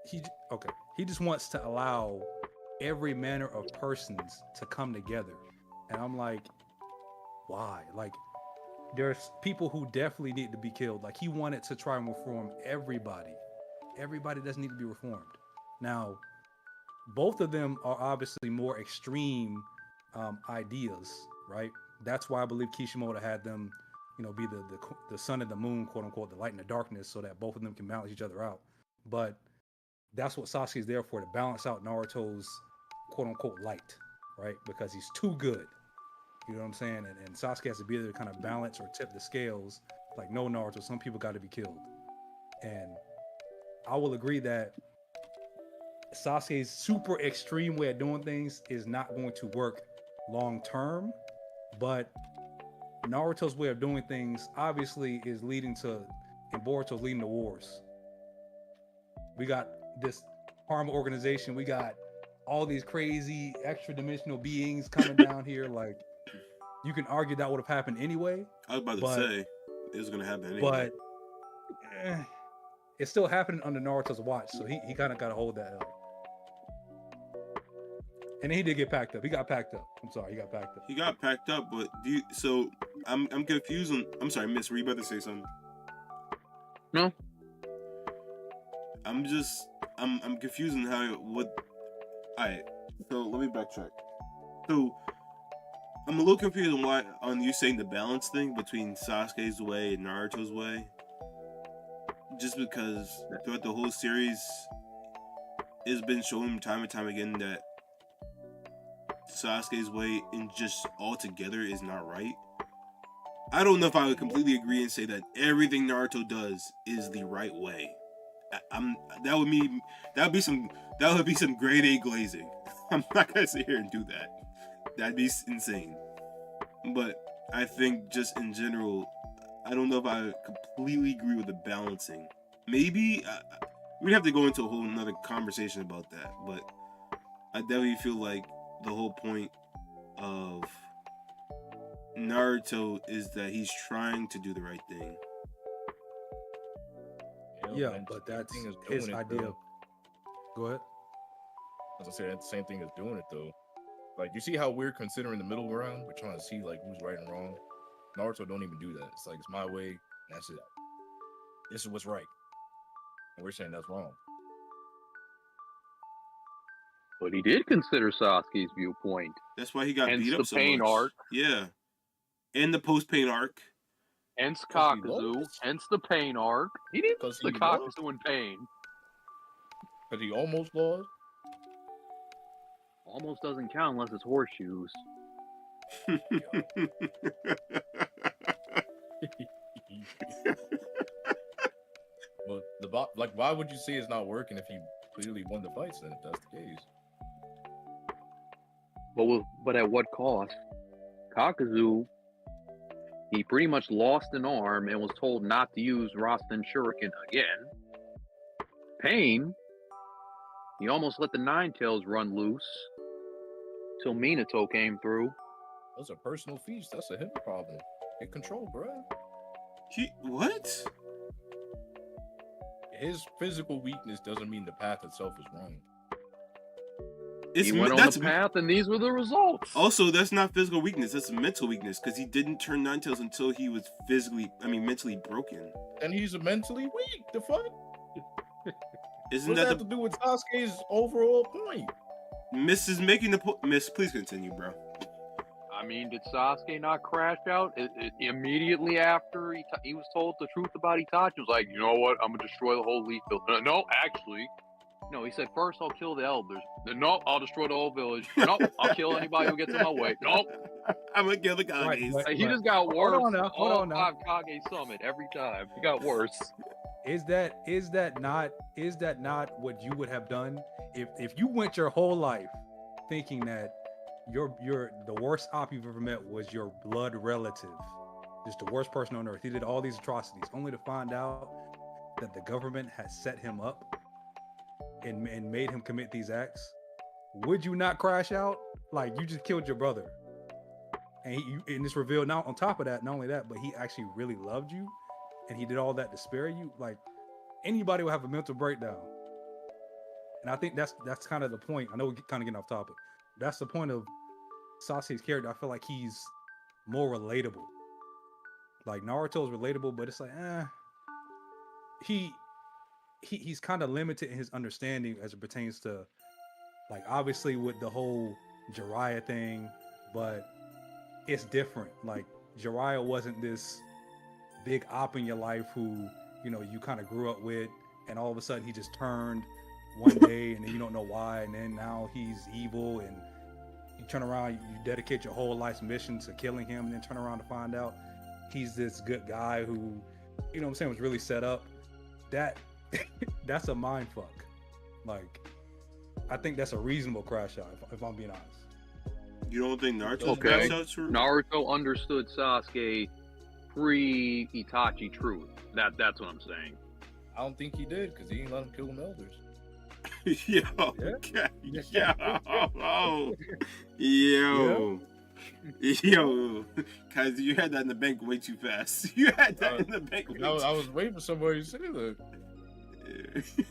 He just wants to allow every manner of persons to come together. And I'm like, why? Like, there's people who definitely need to be killed. Like, he wanted to try and reform everybody. Everybody doesn't need to be reformed. Now, both of them are obviously more extreme ideas, right? That's why I believe Kishimoto had them, be the sun and the moon, quote unquote, the light and the darkness, so that both of them can balance each other out. But that's what Sasuke is there for, to balance out Naruto's quote unquote light, right? Because he's too good. You know what I'm saying? And Sasuke has to be there to kind of balance or tip the scales. Like, no, Naruto, some people got to be killed. And I will agree that Sasuke's super extreme way of doing things is not going to work long term, but Naruto's way of doing things obviously is leading to, and Boruto's leading to wars. We got this Harma organization. We got all these crazy extra dimensional beings coming down here. Like, you can argue that would have happened anyway. I was about to say it was going to happen anyway. But it's still happening under Naruto's watch, so he kind of got to hold that L. And then he did get packed up. He got packed up. I'm sorry, he got packed up. He got packed up, but so I'm confused on. I'm sorry, Miss. Were you about to say something? No. I'm confused on what. Alright, so let me backtrack. So I'm a little confused on you saying the balance thing between Sasuke's way and Naruto's way. Just because throughout the whole series, it's been shown time and time again that Sasuke's way and just altogether is not right. I don't know if I would completely agree and say that everything Naruto does is the right way. That would be some grade A glazing. I'm not gonna sit here and do that. That'd be insane. But I think just in general, I don't know if I completely agree with the balancing. Maybe we'd have to go into a whole another conversation about that. But I definitely feel like the whole point of Naruto is that he's trying to do the right thing. Yeah, but that's his idea. Go ahead. As I said, that's the same thing as doing it though. Like, you see how we're considering the middle ground? We're trying to see like who's right and wrong. Naruto don't even do that. It's like, it's my way. That's it. This is what's right. And we're saying that's wrong. But he did consider Sasuke's viewpoint. That's why he got Hence beat the up so pain much. arc. Yeah, and the post-pain arc. Hence Because he Kakazu. lost. Hence the pain arc. He didn't Because the he Kakazu lost. in pain. Because he almost lost. Almost doesn't count unless it's horseshoes. But why would you say it's not working if he clearly won the fights then, if that's the case? But at what cost? Kakazu, he pretty much lost an arm and was told not to use Rasen Shuriken again. Pain, he almost let the Nine Tails run loose till Minato came through. Those are personal feats. That's a him problem. Get control, bro. What? His physical weakness doesn't mean the path itself is wrong. He went on the path, and these were the results. Also, that's not physical weakness. That's mental weakness because he didn't turn Nine Tails until he was mentally broken. And he's mentally weak. The fuck? Isn't What does that have to do with Sasuke's overall point? Miss is making the point? Miss, please continue, bro. I mean, did Sasuke not crash out immediately after he was told the truth about Itachi? He was like, you know what? I'm gonna destroy the whole Leaf Village. No, actually, no. He said first I'll kill the elders. Then no, I'll destroy the whole village. No, I'll kill anybody who gets in my way. Nope. I'm gonna kill the Kages. Right, He just got worse. Hold on now. 5 Kage Summit every time. He got worse. Is that not what you would have done if you went your whole life thinking that the worst op you've ever met was your blood relative, just the worst person on earth? He did all these atrocities only to find out that the government has set him up and made him commit these acts. Would you not crash out? Like, you just killed your brother, and it's revealed now. On top of that, not only that, but he actually really loved you, and he did all that to spare you. Like, anybody would have a mental breakdown. And I think that's kind of the point. I know we're kind of getting off topic. That's the point of Sasuke's character. I feel like he's more relatable. Like, Naruto's relatable, but it's like, he's kind of limited in his understanding as it pertains to, like, obviously with the whole Jiraiya thing, but it's different. Like, Jiraiya wasn't this big op in your life who, you know, you kind of grew up with, and all of a sudden he just turned one day and then you don't know why, and then now he's evil, and you turn around, you dedicate your whole life's mission to killing him, and then turn around to find out he's this good guy who, you know what I'm saying, was really set up. That's a mind fuck. Like, I think that's a reasonable crash out, if I'm being honest. You don't think Naruto's Okay. crash outs were... Naruto understood Sasuke pre-Itachi truth. That's what I'm saying. I don't think he did, because he didn't let him kill them elders. Yo, okay. Yo, cause you had that in the bank way too fast. You had that in the bank. I was waiting for somebody to say that.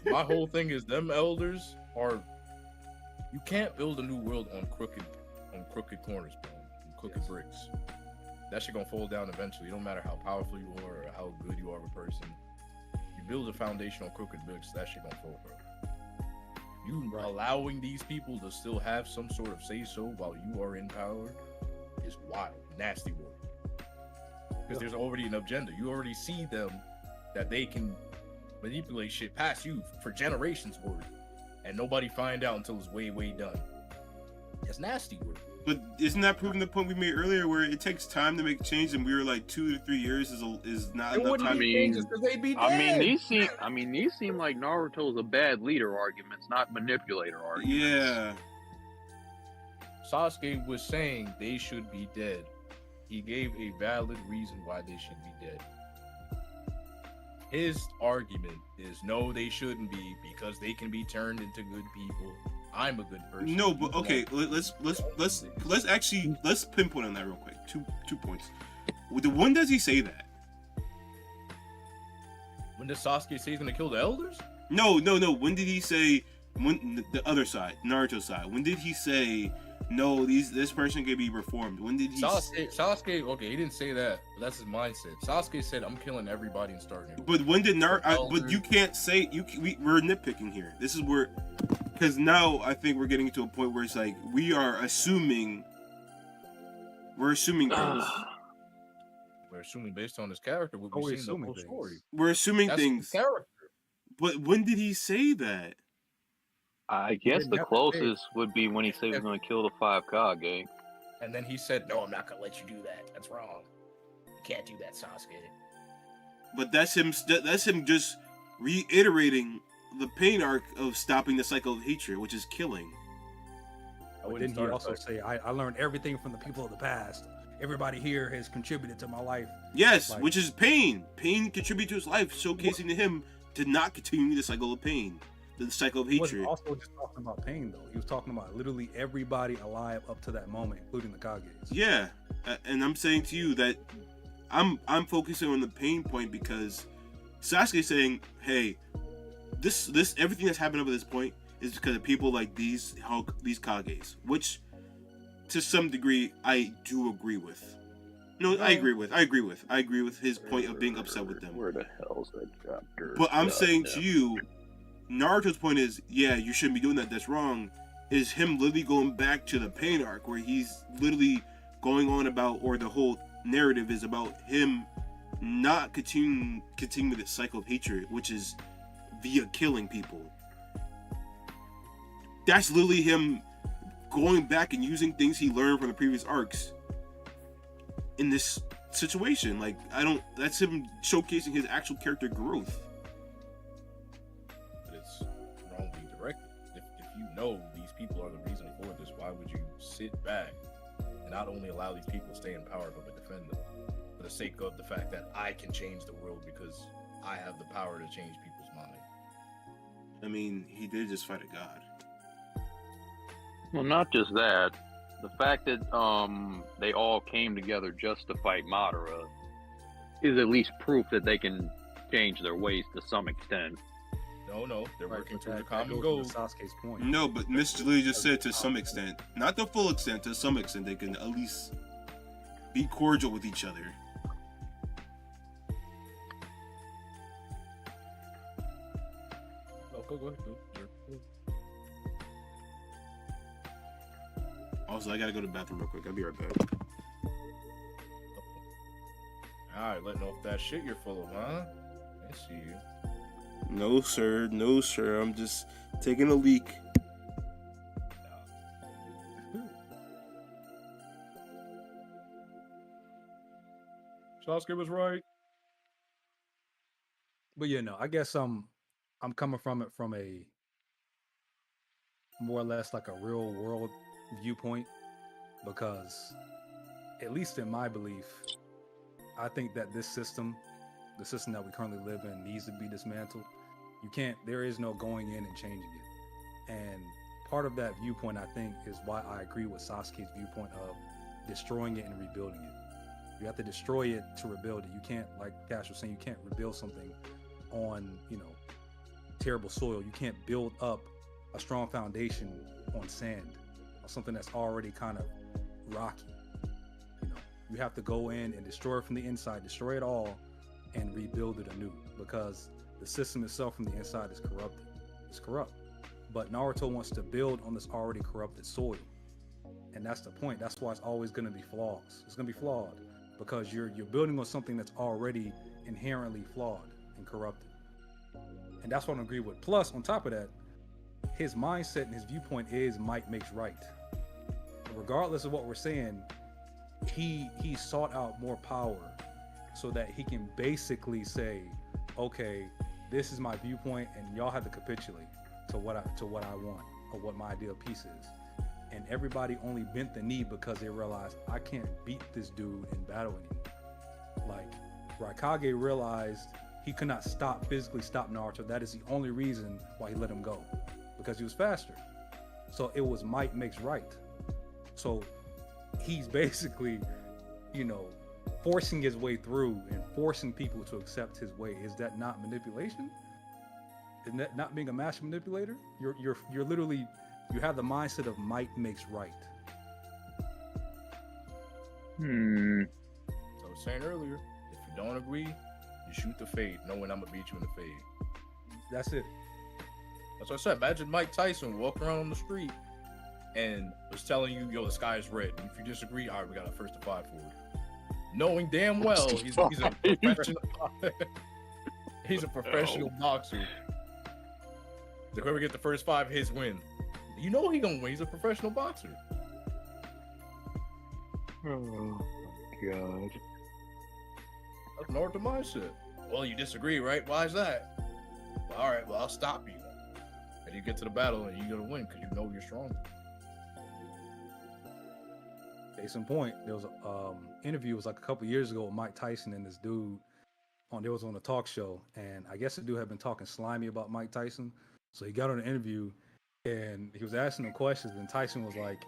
My whole thing is them elders are. You can't build a new world on crooked corners, bro. On crooked bricks. That shit gonna fall down eventually. It don't matter how powerful you are or how good you are of a person. You build a foundation on crooked bricks, that shit gonna fall, bro. You allowing these people to still have some sort of say so while you are in power is wild, nasty work. Because there's already an agenda. You already see them that they can manipulate shit past you for generations worth, and nobody find out until it's way, way done. It's nasty work. But isn't that proving the point we made earlier, where it takes time to make change, and we were like 2 to 3 years is not enough time? These seem like Naruto's a bad leader arguments, not manipulator arguments. Yeah. Sasuke was saying they should be dead. He gave a valid reason why they should be dead. His argument is no, they shouldn't be because they can be turned into good people. I'm a good person. No, but okay, let's pinpoint on that real quick. Two points. When does he say that? When does Sasuke say he's gonna kill the elders? No. When did he say? When the other side, Naruto side? When did he say? No, this person can be reformed. When did he? Sasuke. Okay, he didn't say that. But that's his mindset. Sasuke said, "I'm killing everybody and starting." But when did Naruto? But you can't say we're nitpicking here. This is where, because now I think we're getting to a point where it's like we are assuming. We're assuming things. We're assuming based on his character. We're assuming the whole story. We're assuming That's things. Character. But when did he say that? I guess the closest would be when he said he was going to kill the 5 Kage. And then he said, "No, I'm not going to let you do that. That's wrong. You can't do that, Sasuke." But that's him. That's him just reiterating the pain arc of stopping the cycle of hatred, which is killing. But didn't he also say, I learned everything from the people of the past. Everybody here has contributed to my life. Yes, which is pain. Pain contributed to his life, showcasing to him to not continue the cycle of pain, the cycle of hatred. He wasn't also just talking about pain, though. He was talking about literally everybody alive up to that moment, including the Kages. Yeah, and I'm saying to you that I'm focusing on the pain point because Sasuke's saying, hey, this everything that's happened up to this point is because of people like these Kages, which to some degree I do agree with. No, I agree with his point of being upset with them. Where the hell's that chapter? But I'm saying to you, Naruto's point is, yeah, you shouldn't be doing that. That's wrong. Is him literally going back to the pain arc where he's literally going on about, or the whole narrative is about him not continuing with this cycle of hatred, which is via killing people. That's literally him going back and using things he learned from the previous arcs in this situation. Like, that's him showcasing his actual character growth. But it's wrongly directed. If you know these people are the reason for this, why would you sit back and not only allow these people to stay in power, but defend them for the sake of the fact that I can change the world because I have the power to change people's mind? I mean, he did just fight a god. Well, not just that. The fact that they all came together just to fight Madara is at least proof that they can change their ways to some extent. No, they're working towards a common goal. Sasuke's point. No, but Mr. Lee just said to some extent, not the full extent, to some extent, they can at least be cordial with each other. Go ahead. Also, I gotta go to the bathroom real quick. I'll be right back. Alright, letting off that shit you're full of, huh? I see you. No, sir. I'm just taking a leak. Sasuke was right. But I guess I'm coming from it from a more or less like a real world viewpoint, because at least in my belief, I think that this system, the system that we currently live in, needs to be dismantled. There is no going in and changing it. And part of that viewpoint, I think, is why I agree with Sasuke's viewpoint of destroying it and rebuilding it. You have to destroy it to rebuild it. You can't, like Cash was saying, you can't rebuild something on, terrible soil. You can't build up a strong foundation on sand, on something that's already kind of rocky. You know, you have to go in and destroy it from the inside, destroy it all, and rebuild it anew, because the system itself from the inside is corrupted. It's corrupt. But Naruto wants to build on this already corrupted soil. And that's the point. That's why it's always going to be flaws. It's going to be flawed because you're building on something that's already inherently flawed and corrupted. And that's what I agree with. Plus, on top of that, his mindset and his viewpoint is might makes right. Regardless of what we're saying, he sought out more power so that he can basically say, okay, this is my viewpoint and y'all have to capitulate to what I want or what my ideal piece is. And everybody only bent the knee because they realized I can't beat this dude in battle anymore. Like Raikage realized he could not physically stop Naruto. That is the only reason why he let him go, because he was faster. So it was might makes right. So he's basically, forcing his way through and forcing people to accept his way. Is that not manipulation? Isn't that not being a master manipulator? You're literally, you have the mindset of might makes right. So I was saying earlier, if you don't agree, you shoot the fade, knowing I'm gonna beat you in the fade. That's it. That's what I said. Imagine Mike Tyson walking around on the street and was telling you, yo, the sky is red. And if you disagree, all right, we got a first to 5 for it. Knowing damn well he's a professional he's a professional boxer. So whoever gets the first 5 hits win. You know he gonna win. He's a professional boxer. Oh God. That's Naruto mindset. Well, you disagree, right? Why is that? Well, all right, well, I'll stop you. And you get to the battle and you're gonna win because you know you're stronger. Case in point, there was an interview, it was like a couple years ago with Mike Tyson and this dude on a talk show, and I guess the dude had been talking slimy about Mike Tyson, so he got on an interview and he was asking him questions, and Tyson was like,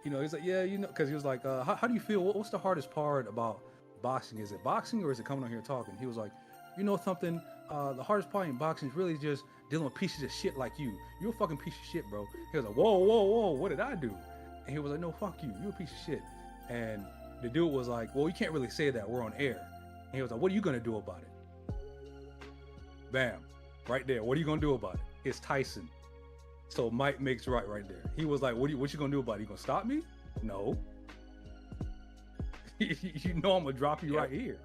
he's like, yeah, because he was like, how do you feel? What's the hardest part about boxing? Is it boxing or is it coming on here talking? He was like, something, the hardest part in boxing is really just dealing with pieces of shit like you. You're a fucking piece of shit, bro. He was like, whoa, what did I do? And he was like, no, fuck you. You're a piece of shit. And the dude was like, well, you can't really say that. We're on air. And he was like, what are you going to do about it? Bam. Right there. What are you going to do about it? It's Tyson. So Mike makes right there. He was like, what you going to do about it? You going to stop me? No. You know I'm going to drop you right here.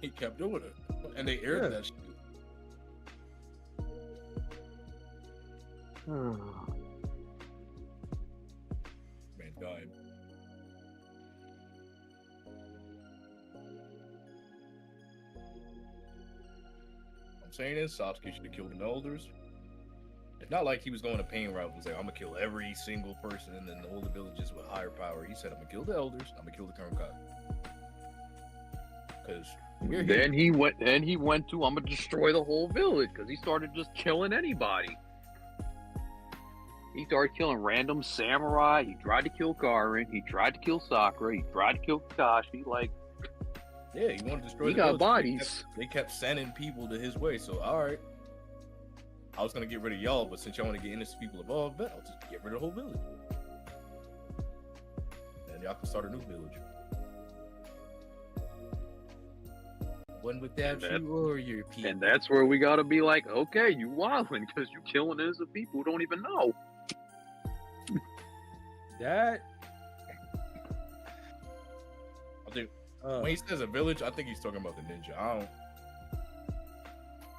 He kept doing it. And they aired that shit. Mankind. I'm saying is Sasuke should have killed the elders. It's not like he was going to pain route and say, I'm gonna kill every single person in the older villages with higher power. He said, I'm gonna kill the elders, I'm gonna kill the current god. Because Then he went to I'm gonna destroy the whole village because he started just killing anybody. He started killing random samurai. He tried to kill Karin. He tried to kill Sakura. He tried to kill Kakashi. yeah, he wanted to destroy he the got village. bodies. They kept sending people to his way. So all right, I was gonna get rid of y'all, but since y'all want to get innocent people involved, bet I'll just get rid of the whole village. And y'all can start a new village. One without you or your people. And that's where we gotta be like, okay, you wildin' because you killing innocent people who don't even know. That I think when he says a village, I think he's talking about the ninja. I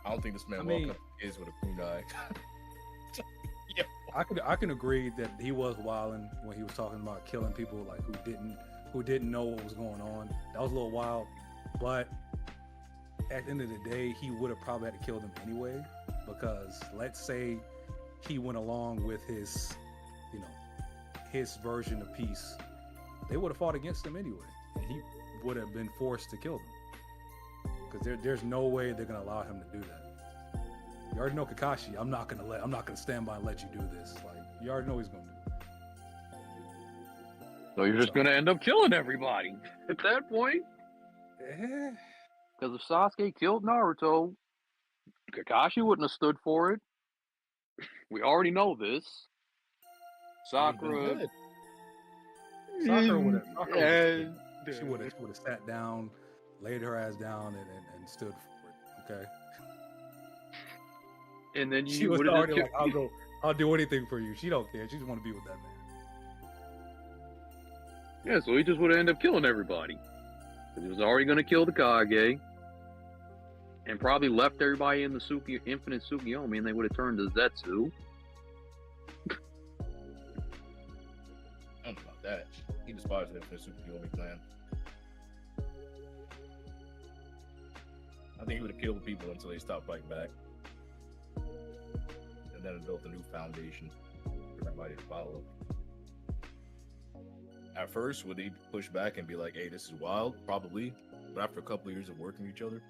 don't think this man walked up to kids with a kunai. Yeah. I can agree that he was wilding when he was talking about killing people like who didn't know what was going on. That was a little wild, but at the end of the day, he would have probably had to kill them anyway, because let's say he went along with his version of peace, they would have fought against him anyway, and he would have been forced to kill them, because there's no way they're gonna allow him to do that. You already know Kakashi. I'm not gonna stand by and let you do this. Like, you already know he's gonna do it. So you're just gonna end up killing everybody at that point. Eh. Because if Sasuke killed Naruto, Kakashi wouldn't have stood for it. We already know this. He'd been Sakura. dead. Sakura would have. And She would have sat down, laid her ass down, and stood for it. Okay. And then She you was would have already like, I'll do anything for you. She don't care. She just want to be with that man. Yeah, so he just would have ended up killing everybody. He was already going to kill the Kage. And probably left everybody in the Infinite Tsukiyomi, and they would have turned to Zetsu. I don't know about that. He despised it for the Tsukiyomi clan. I think he would have killed people until they stopped fighting back. And then built a new foundation for everybody to follow. At first, would he push back and be like, hey, this is wild? Probably. But after a couple of years of working with each other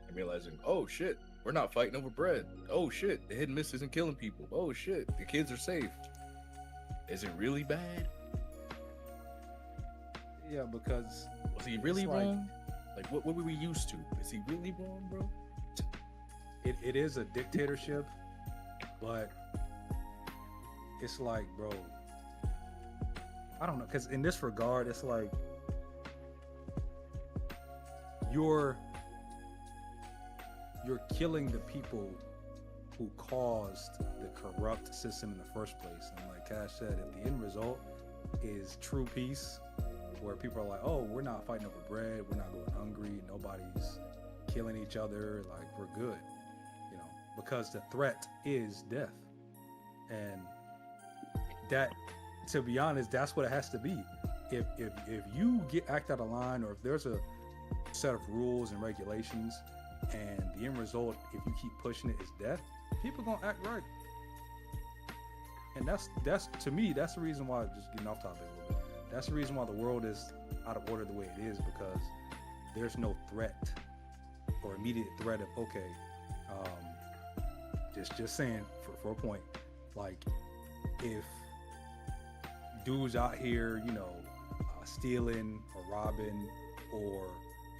and realizing, oh shit, we're not fighting over bread. Oh shit, the hidden miss isn't killing people. Oh shit, the kids are safe. Is it really bad? Yeah, because Was he really It's like- wrong? Like, what were we used to? Is he really wrong, bro? it is a dictatorship, but it's like, bro, I don't know, because in this regard, it's like you're killing the people who caused the corrupt system in the first place. And like Cash said, if the end result is true peace, where people are like, oh, we're not fighting over bread, we're not going hungry, nobody's killing each other, like we're good, you know, because the threat is death. And that, to be honest, that's what it has to be. If you get act out of line, or if there's a set of rules and regulations, and the end result, if you keep pushing it, is death, people gonna act right. And that's to me, that's the reason why, just getting off topic a little bit, that's the reason why the world is out of order the way it is, because there's no threat or immediate threat of, okay, just saying for a point, like if dudes out here, you know, stealing or robbing, or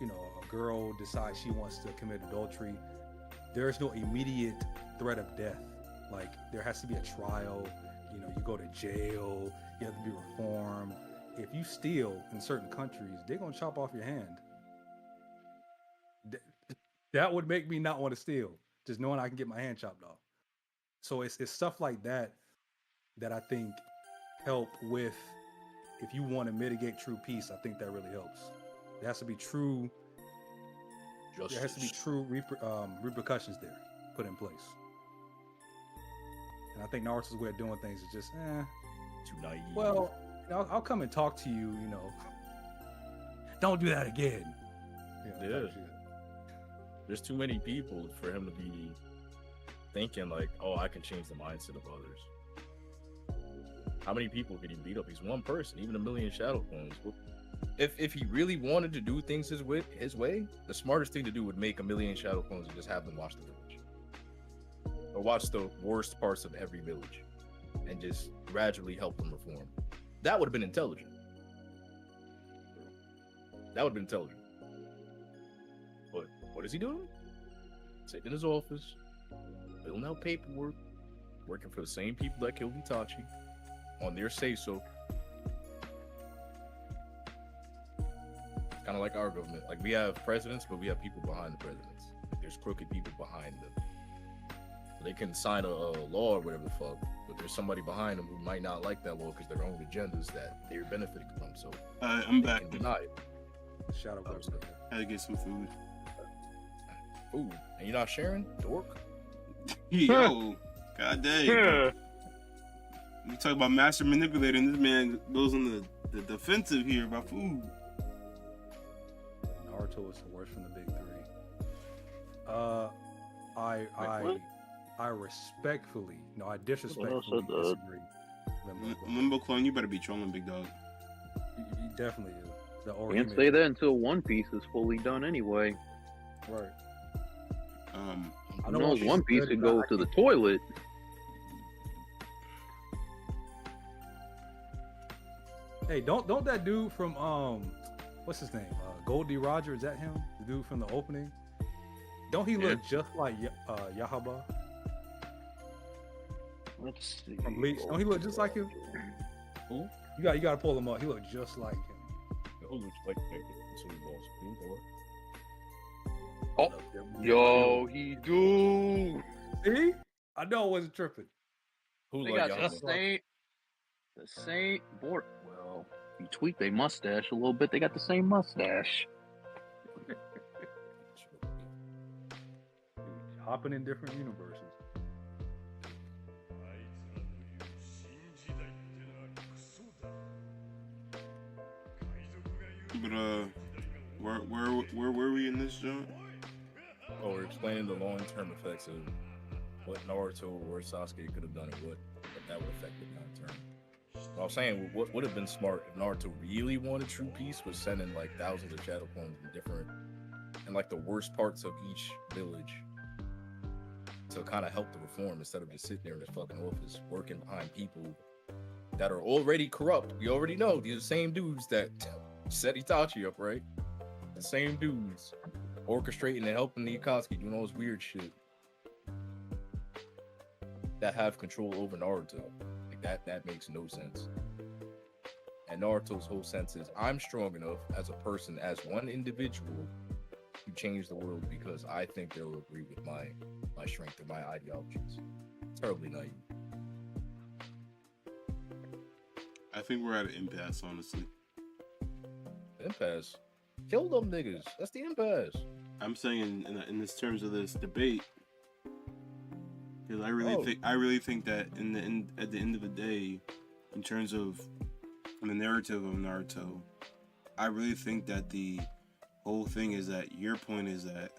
you know, a girl decides she wants to commit adultery, there's no immediate threat of death. Like there has to be a trial, you know, you go to jail, you have to be reformed. If you steal in certain countries, they're gonna chop off your hand. That would make me not want to steal, just knowing I can get my hand chopped off. So it's stuff like that that I think help with, if you want to mitigate true peace, I think that really helps. There has to be true Justice. there has to be true repercussions there put in place. And I think Naruto's way of doing things is just, Too naive. well, you know, I'll come and talk to you, you know. Don't do that again. You know, Yeah. type shit. There's too many people for him to be thinking like, oh, I can change the mindset of others. How many people could he beat up? He's one person, even a million shadow clones. If he really wanted to do things his way, the smartest thing to do would make a million shadow clones and just have them watch the village. Or watch the worst parts of every village and just gradually help them reform. That would have been intelligent. That would have been intelligent. But what is he doing? Sitting in his office, filling out paperwork, working for the same people that killed Itachi, on their say-so. It's kind of like our government. Like, we have presidents, but we have people behind the presidents. There's crooked people behind them. So they can sign a law or whatever the fuck, but there's somebody behind them who might not like that law because their own agendas that they're benefiting from. So I'm they back. can deny it. Shadow Oh, Verse. so- I had to get some food. Ooh, and you're not sharing? Dork? Yo, god dang. We talk about master manipulator, and this man goes on the defensive here about food. Naruto is the worst from the big three. I respectfully, no, I disrespectfully said that? disagree. Limbo Clone. Limbo clone, you better be trolling, big dog. He definitely is. The Can't Orihime- say that until One Piece is fully done anyway. Right. Oh, I Who know knows, One One Piece Piece is could good, go but to I the can't- toilet. Hey, don't that dude from what's his name? Goldie Roger, is that him? The dude from the opening? Don't he look just like Yahaba Let's see. from Bleach? Don't he look just like him? Who? You got to pull him up. He look just like him. Who looks like so Oh, yo, he do. See? I know I wasn't tripping. Who They like got Yahoo? the same board. Well, you tweak their mustache a little bit. They got the same mustache. Hopping in different universes. But where were we in this joint? Oh, we're explaining the long-term effects of what Naruto or Sasuke could have done and what that would affect it long-term. So I was saying what would have been smart if Naruto really wanted true peace was sending like thousands of shadow clones in different and like the worst parts of each village to kind of help the reform instead of just sitting there in his fucking office working behind people that are already corrupt. We already know these are the same dudes that set Itachi up, right? The same dudes orchestrating and helping the Akatsuki doing all this weird shit that have control over Naruto. Like that makes no sense. And Naruto's whole sense is I'm strong enough as a person, as one individual, to change the world because I think they'll agree with my strength and my ideologies. Terribly naive. I think we're at an impasse, honestly. Impasse. Kill them niggas. That's the impasse. I'm saying in this terms of this debate, because I really think that at the end of the day, in terms of the narrative of Naruto, I really think that the whole thing is that your point is that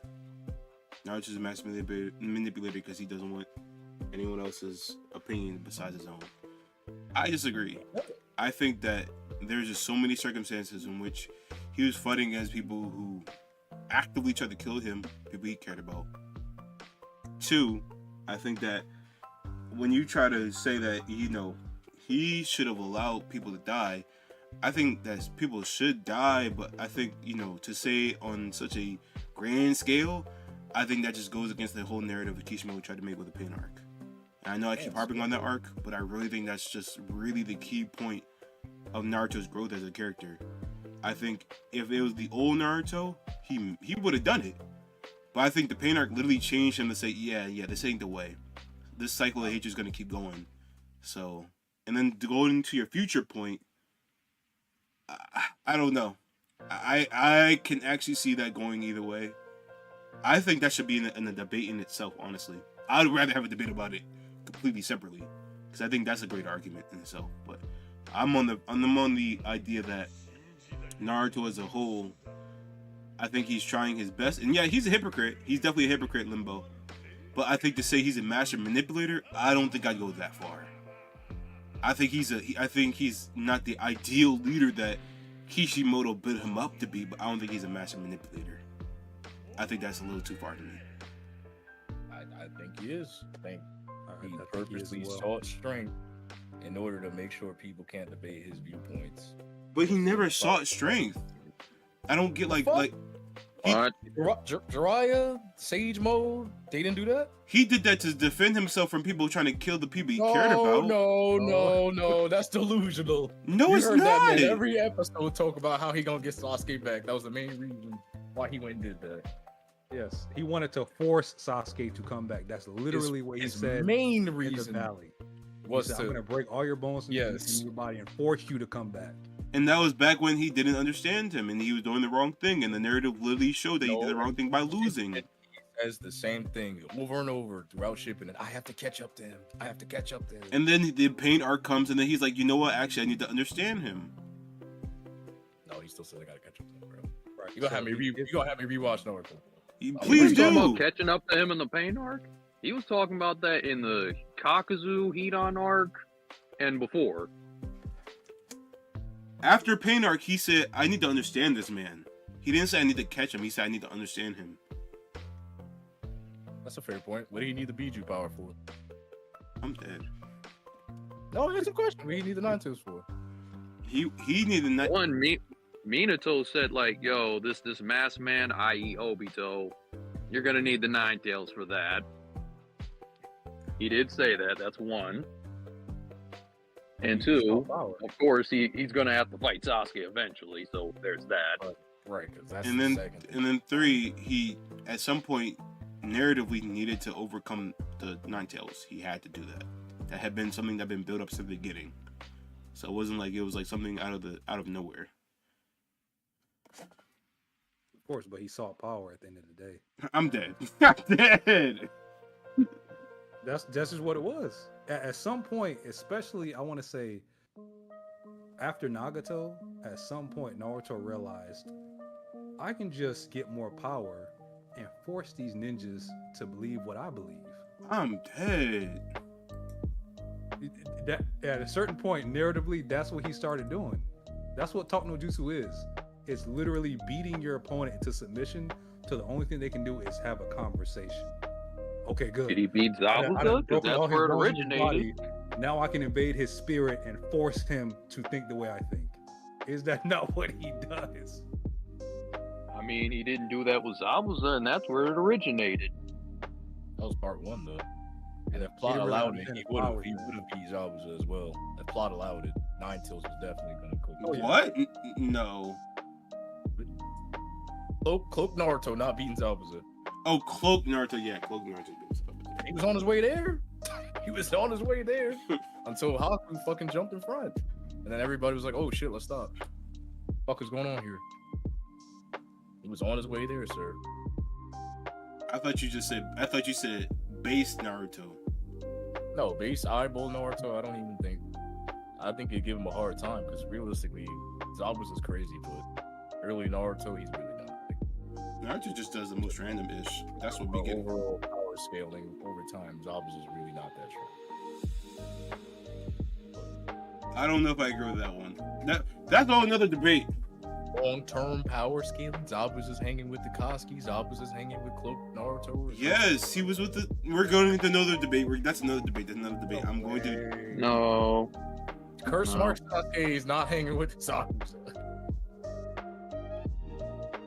Naruto's a master manipulator because he doesn't want anyone else's opinion besides his own. I disagree. I think that there's just so many circumstances in which he was fighting against people who actively tried to kill him, people he cared about. Two, I think that when you try to say that, he should have allowed people to die, I think that people should die, but I think, to say on such a grand scale, I think that just goes against the whole narrative that Kishimoto tried to make with the Pain arc. And I know I keep harping on that arc, but I really think that's just really the key point of Naruto's growth as a character. I think if it was the old Naruto, he would have done it. But I think the Pain arc literally changed him to say, yeah, this ain't the way. This cycle of hatred is going to keep going. So, and then to go into your future point, I don't know. I can actually see that going either way. I think that should be in a debate in itself, honestly. I'd rather have a debate about it completely separately, because I think that's a great argument in itself. But I'm on the idea that Naruto as a whole, I think he's trying his best, and yeah, he's a hypocrite. He's definitely a hypocrite, Limbo. But I think to say he's a master manipulator, I don't think I'd go that far. I think he's not the ideal leader that Kishimoto built him up to be, but I don't think he's a master manipulator. I think that's a little too far to me. I think he is. I think he I purposely well. sought strength in order to make sure people can't debate his viewpoints. But he never sought strength. I don't get What? Jiraiya, Sage Mode, they didn't do that? he did that to defend himself from people trying to kill the people he cared about. No, that's delusional. No, You it's heard that not. man every episode talk about how he gonna get Sasuke back. That was the main reason why he went and did that. Yes, he wanted to force Sasuke to come back. That's literally what he His said main in the reason valley. was He said, I'm to going to break all your bones in your body and force you to come back. And that was back when he didn't understand him and he was doing the wrong thing. And the narrative literally showed that he did the wrong thing by losing. He says the same thing over and over throughout shipping. And I have to catch up to him. I have to catch up to him. And then the Pain arc comes and then he's like, you know what? Actually, I need to understand him. No, he still says I gotta catch up to him, bro. Right. You gonna have me rewatch Naruto. Please was talking do. about catching up to him in the Pain arc. He was talking about that in the Kakuzu Hidan arc and before. After Pain arc, he said, I need to understand this man. He didn't say I need to catch him. He said I need to understand him. That's a fair point. What do you need the Biju power for? I'm dead. No, that's a question. What do you need the Nine Tails for? He needed not. Minato said like, "Yo, this masked man, i.e. Obito, You're gonna need the Nine Tails for that. He did say that. That's one. And two, of course, he's gonna have to fight Sasuke eventually. So there's that. Right, because that's And the then second. and then three, he at some point narratively needed to overcome the Nine Tails. He had to do that. That had been something that had been built up since the beginning. So it wasn't like it was like something out of nowhere. Of course, but he saw power at the end of the day. I'm dead. I'm dead. That's just what it was. At some point, especially I want to say after Nagato, at some point Naruto realized I can just get more power and force these ninjas to believe what I believe. I'm dead. That at a certain point, narratively, that's what he started doing. That's what Talk no Jutsu is. It's literally beating your opponent into submission till the only thing they can do is have a conversation. Okay, good. Did he beat Zabuza? Because that's where it originated. Now I can invade his spirit and force him to think the way I think. Is that not what he does? I mean, he didn't do that with Zabuza, and that's where it originated. That was part one, though. And if plot didn't really allowed it, understand he the would have power. beat Zabuza as well. If plot allowed it, Nine Tails was definitely going to cook. Oh, yeah. What? No. Cloak Naruto not beating Zabuza. Oh, Cloak Naruto. Yeah, Cloak Naruto. He was on his way there. He was on his way there until Haku fucking jumped in front, and then everybody was like, "Oh shit, let's stop." Fuck is going on here? He was on his way there, sir. I thought you said base Naruto. No, base eyeball Naruto. I don't even think. I think he'd give him a hard time because realistically, Zabuza's crazy, but early Naruto, he's really not. Naruto just does the most random ish. That's what we get. Overall power scaling over time, Zabuza's really not that strong. I don't know if I agree with that one. That's all another debate. Long-term power scaling, Zabuza's hanging with the Koski, Zabuza's hanging with Cloak Naruto. Yes, he was with the. We're going into another debate. That's another debate. I'm going to. No. Curse Mark Sasuke is not hanging with Zabuza.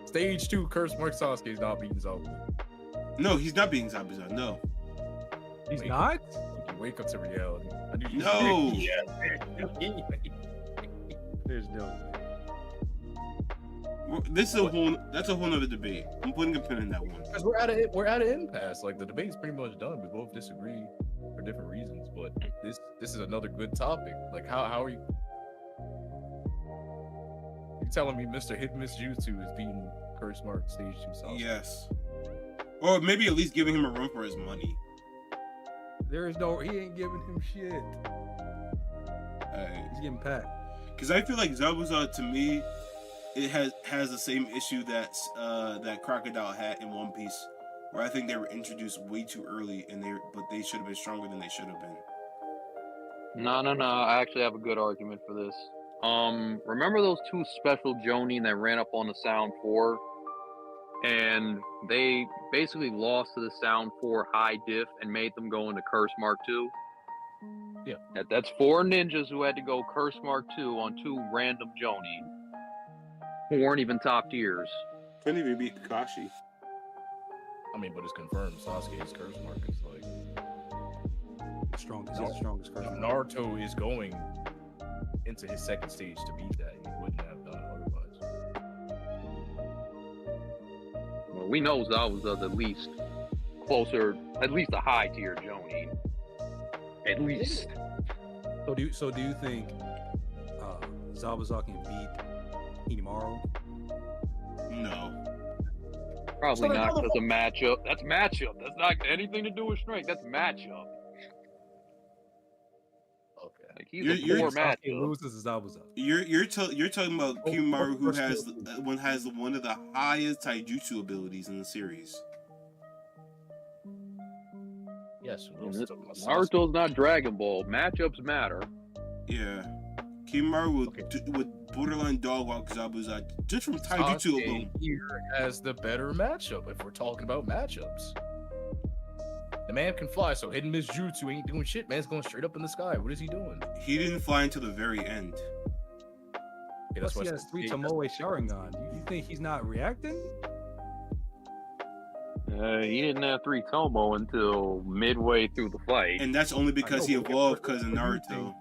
Stage 2, Curse Mark Sasuke is not beating Zabuza. No, he's not being Zabuza. No. He's not? Wake up to reality. No. There's no way. This is that's a whole nother debate. I'm putting a pin in that one. Because we're at an impasse. Like the debate's pretty much done. We both disagree for different reasons, but this is another good topic. Like how are you? You're telling me Mr. Hidden Miss Jutsu is beating Curse Mark Stage 2 Sasuke? Yes. Or maybe at least giving him a run for his money. He ain't giving him shit. He's getting packed. Because I feel like Zabuza, to me, it has the same issue that Crocodile had in One Piece, where I think they were introduced way too early, but they should have been stronger than they should have been. No. I actually have a good argument for this. Remember those two special Jonin that ran up on the Sound 4? And they basically lost to the Sound 4 high diff and made them go into Curse Mark 2? Yeah. That's 4 ninjas who had to go Curse Mark 2 on 2 random Jonin. Who weren't even top tiers. Couldn't even beat Kakashi. I mean, but it's confirmed Sasuke's Curse Mark is like The strongest curse mark. Naruto is going into his second stage to beat that. He wouldn't have done it otherwise. Well, we know Zabuza's at least closer, at least a high tier Jonin. At least. So do you think Zabuza can beat Hinimaru? No. Probably not because of matchup. That's matchup. That's not anything to do with strength. That's matchup. Okay. Like he's You're- a poor Sasuke matchup. loses to Zabuza. You're talking about Kimaru, who has first one of the highest taijutsu abilities in the series. Yes. Naruto's not Dragon Ball. Matchups matter. Yeah. Kimaru would borderline dog walk Zabuza just from taijutsu alone. Here has the better matchup if we're talking about matchups. The man can fly, so Hidden Miss Jutsu ain't doing shit. Man's going straight up in the sky. What is he doing? He didn't fly until the very end. Yeah, Plus he has 3 Tomoe Sharingan. You think he's not reacting? He didn't have 3 Tomo until midway through the fight. And that's only because he evolved because of Naruto.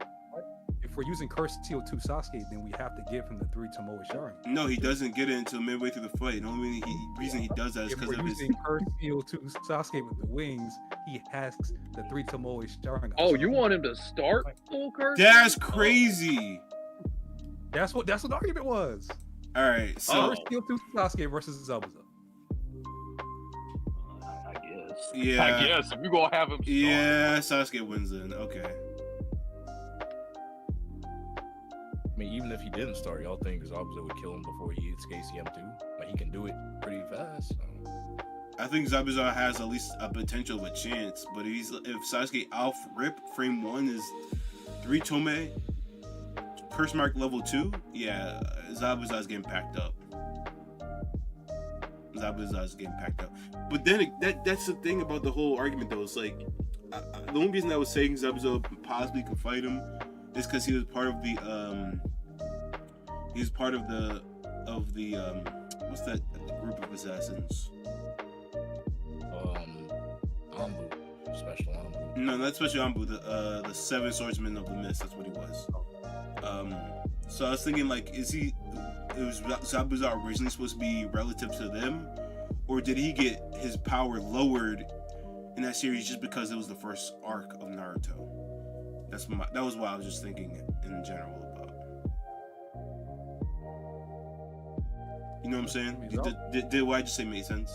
If we're using Curse Steel 2 Sasuke, then we have to give him the 3 Tomoe Sharingan. No, he doesn't get it until midway through the fight. The only reason he does that is If because we're of his. using Curse Steel 2 Sasuke with the wings, he has the 3 Tomoe Sharingan. Oh, you want him to start full curse? That's crazy. That's what the argument was. All right, so Curse Steel 2 Sasuke versus Zabuza. I guess. Yeah. I guess if you're gonna have him start. yeah, Sasuke wins then. Okay. I mean, even if he didn't start, y'all think Zabuza would kill him before he hits KCM too? Like he can do it pretty fast. So. I think Zabuza has at least a potential of a chance, but if Sasuke off rip frame 1 is 3 Tome, curse mark level 2, yeah, Zabuza's getting packed up. Zabuza's getting packed up. But then that's the thing about the whole argument though. It's like the only reason I was saying Zabuza possibly could fight him is because he was part of the what's that group of assassins? Anbu, special Anbu. No, not special Anbu. The 7 swordsmen of the mist. That's what he was. So I was thinking, like, was Zabuza originally supposed to be relative to them, or did he get his power lowered in that series just because it was the first arc of Naruto? That was what I was just thinking in general about. You know what I'm saying? Did what I just say make sense?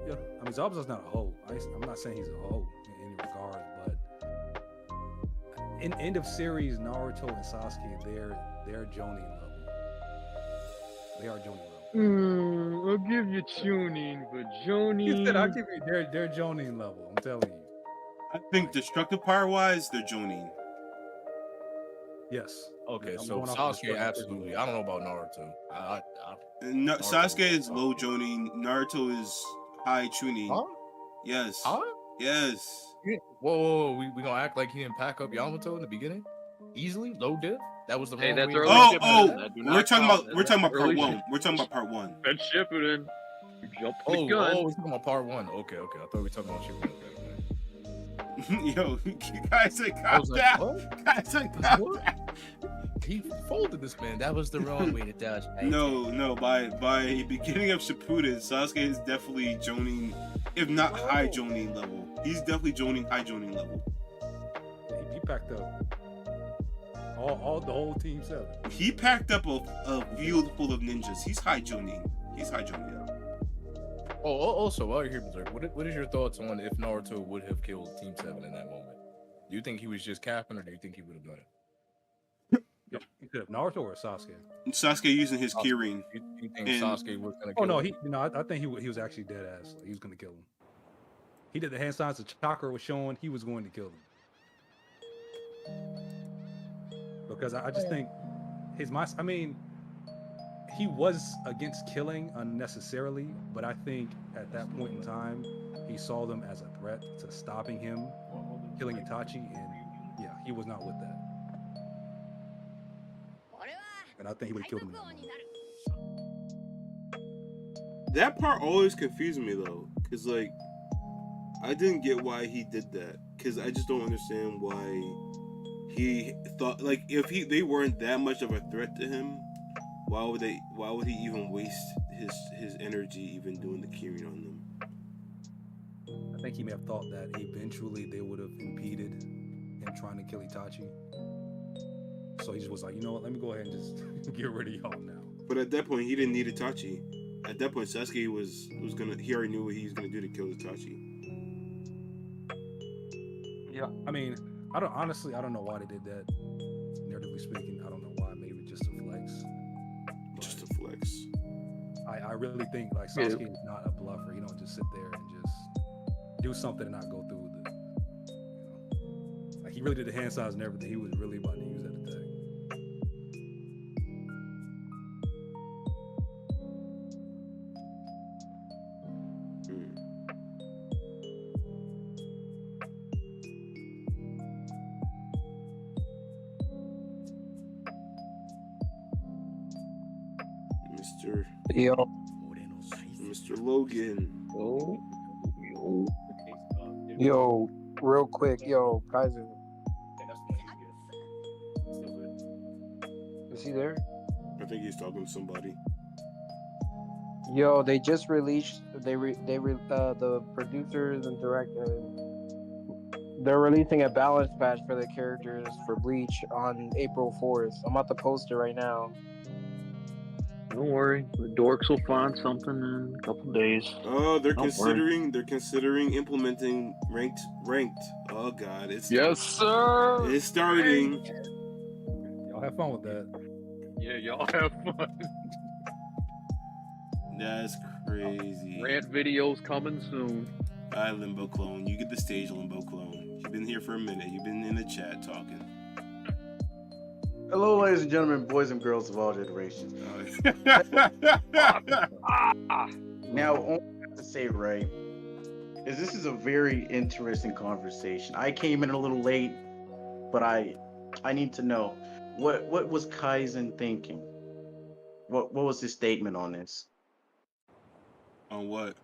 Yeah, I mean Zabuza's not a hoe. I'm not saying he's a hoe in any regard, but in end of series, Naruto and Sasuke, they're Jonin level. They are Jonin level. I'll give you tuning, but Jonin. He said, "I'll give you they're Jonin level." I'm telling you. I think destructive power wise, they're Jonin. Yes. Okay, Yeah, so Sasuke absolutely. I don't know about Naruto. No, Sasuke is low Jonin. Naruto is high Chunin. Huh? Yes. Huh? Yes. Whoa, we gonna act like he didn't pack up Yamato in the beginning? Easily? Low diff? That was the Hey, wrong that's way. early. We're talking about part early 1. We're talking about part 1. That's Shippuden. You jumped the Oh, gun. we're talking about part 1. Okay. I thought we were talking about Shippuden. Yo, guys, I was calm like, down. what? Guys, calm What? down. He folded this man. That was the wrong way to dodge. No. By beginning of Shippuden, Sasuke is definitely Jonin, if not high Jonin level. He's definitely Jonin, high Jonin level. He packed up all the whole team 7. He packed up a field full of ninjas. He's high Jonin. Oh, also, while you're here, Berserk, what is your thoughts on if Naruto would have killed Team 7 in that moment? Do you think he was just capping, or do you think he would have done it? You could have Naruto or Sasuke. Sasuke using his Kirin. You think And- Sasuke was gonna kill him? I think he was actually dead ass. Like, he was going to kill him. He did the hand signs. The chakra was showing he was going to kill him. Because I just think he was against killing unnecessarily, but I think at that point in time, he saw them as a threat to stopping him killing Itachi, and yeah, he was not with that. And I think he would have killed him in that moment. That part always confused me though, cause like I didn't get why he did that. Cause I just don't understand why he thought like if they weren't that much of a threat to him, why would he even waste his energy even doing the Kirin on them? I think he may have thought that eventually they would have impeded him trying to kill Itachi. So he just was like, you know what, let me go ahead and just get rid of y'all now. But at that point, he didn't need Itachi. At that point, Sasuke was gonna. He already knew what he was gonna do to kill Itachi. Yeah, I mean, I don't know why they did that. Narratively speaking, I don't know why. Maybe just a flex. Just a flex. I really think like Sasuke is not a bluffer. You don't just sit there and just do something and not go through with it. You know, like he really did the hand signs and everything. He was really about to use that attack. Mr. Yo. Mr. Logan. Oh, yo. Yo, real quick, yo, Kaizen, is he there? I think he's talking to somebody. Yo, they just released. The producers and directors. They're releasing a balance patch for the characters for Bleach on April 4th. I'm about to post it right now. Don't worry, the dorks will find something in a couple days. Oh, they're Don't worry. considering implementing ranked. Oh god, it's Yes, sir. it's starting. Y'all have fun with that. Yeah, y'all have fun. That's crazy. Rant videos coming soon. Hi, Limbo Clone. You get the stage, Limbo Clone. You've been here for a minute. You've been in the chat talking. Hello, ladies and gentlemen, boys and girls of all generations. Now, all I have to say, right, is this is a very interesting conversation. I came in a little late, but I need to know what was Kaizen thinking? What was his statement on this? On what?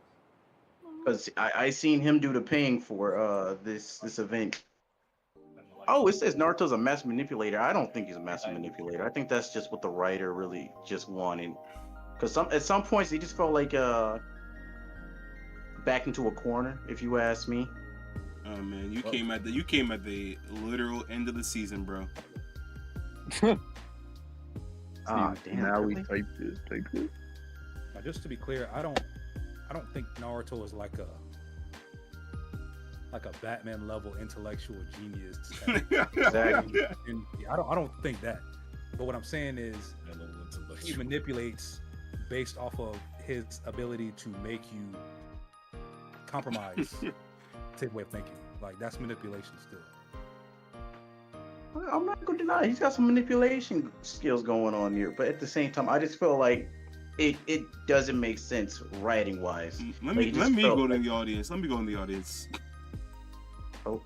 Because I seen him do the paying for this event. Oh, it says Naruto's a master manipulator. I don't think he's a master manipulator. I think that's just what the writer really just wanted. Because at some points he just felt like back into a corner, if you ask me. Oh man, you came at the literal end of the season, bro. Ah, damn. Now we really? type this. Now, just to be clear, I don't think Naruto is like a Batman level intellectual genius. Exactly. And I don't think that. But what I'm saying is he manipulates based off of his ability to make you compromise type way of thinking. Like that's manipulation still. I'm not gonna deny he's got some manipulation skills going on here, but at the same time, I just feel like it doesn't make sense writing wise. Let me go to the audience. Let me go in the audience. Oh.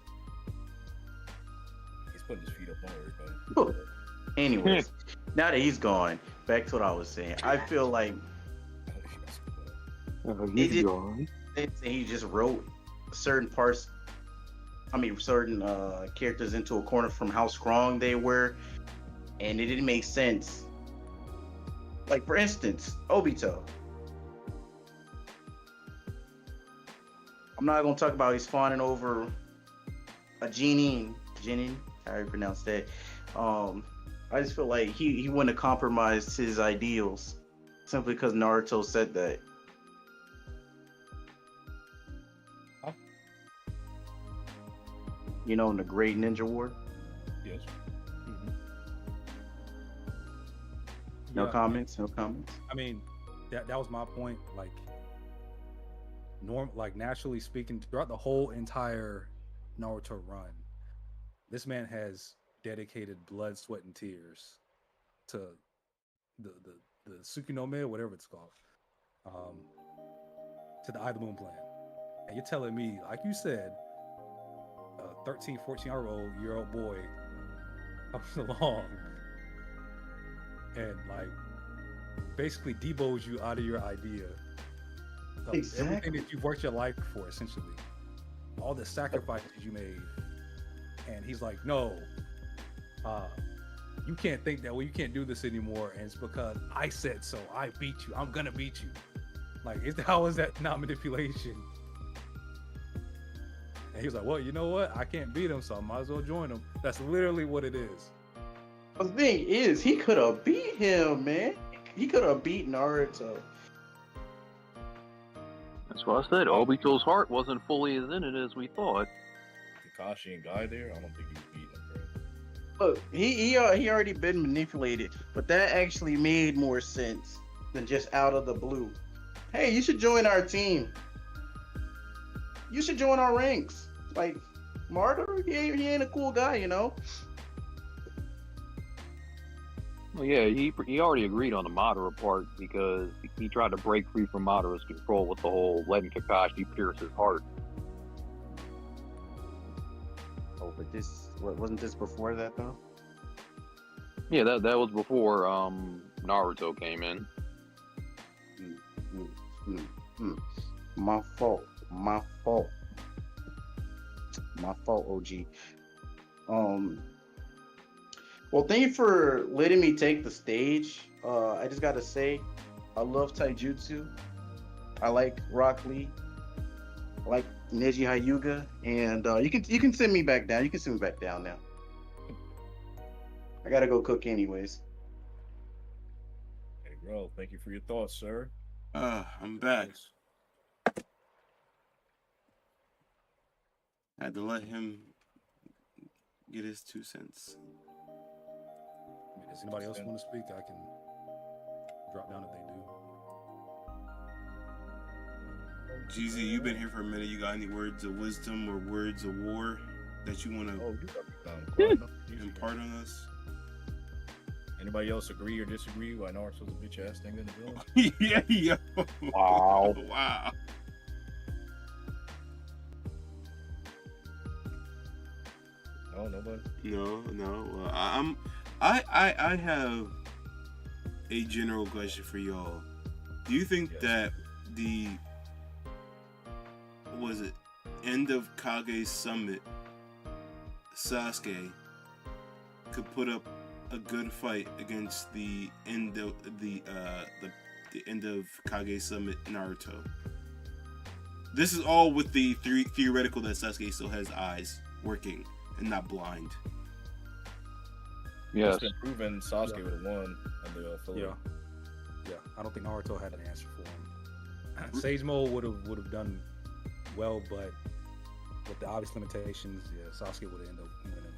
He's putting his feet up on everybody. Anyways, now that he's gone, back to what I was saying. I feel like he just wrote certain parts. I mean, certain characters into a corner from how strong they were, and it didn't make sense. Like for instance, Obito. I'm not gonna talk about he's fawning over a Jinin, how you pronounce that. I just feel like he wouldn't have compromised his ideals simply because Naruto said that. You know, in the Great Ninja War. Yes. No Yeah, comments. No comments. I mean, that was my point. Like, naturally speaking, throughout the whole entire Naruto run, this man has dedicated blood, sweat, and tears to the Tsukunome, whatever it's called, to the Eye of the Moon plan. And you're telling me, like you said, a 13, 14-year-old boy comes along and like basically debows you out of your idea of everything that you've worked your life for, essentially, all the sacrifices you made, and he's like, no, you can't think that way, you can't do this anymore, and it's because I said so, I beat you, I'm gonna beat you. Like, how is that not manipulation? And he was like, well, you know what, I can't beat him, so I might as well join him. That's literally what it is. The thing is, he could have beat him, man. He could have beat Naruto. That's what I said. Obito's heart wasn't fully as in it as we thought. Kakashi and Guy there, I don't think he was beating him, bro. Look, he already been manipulated, but that actually made more sense than just out of the blue. Hey, you should join our team. You should join our ranks. Like, Martyr, he ain't a cool guy, you know? Well, yeah, he already agreed on the Madara part because he tried to break free from Madara's control with the whole letting Kakashi pierce his heart. Oh, but wasn't this before that though? Yeah, that was before Naruto came in. My fault. My fault. My fault, OG. Well, thank you for letting me take the stage. I just gotta say, I love Taijutsu. I like Rock Lee. I like Neji Hyuga, and you can send me back down. You can send me back down now. I gotta go cook anyways. Hey, bro, thank you for your thoughts, sir. I'm back. I had to let him get his 2 cents. Does anybody else want to speak? I can drop down if they do. Jeezy, you've been here for a minute. You got any words of wisdom or words of war that you want to impart on us? Anybody else agree or disagree? Why Naruto's a bitch ass nigga in the village? Yeah, yo. Wow. Wow. No, nobody. No. I have a general question for y'all. Do you think that the end of Kage's summit, Sasuke could put up a good fight against the end of the end of Kage's summit, Naruto? This is all with the theoretical that Sasuke still has eyes working and not blind. Yes. It's been proven Sasuke would have won on the filler. Yeah. I don't think Naruto had an answer for him. Sage Mode would have done well, but with the obvious limitations, Sasuke would have ended up winning.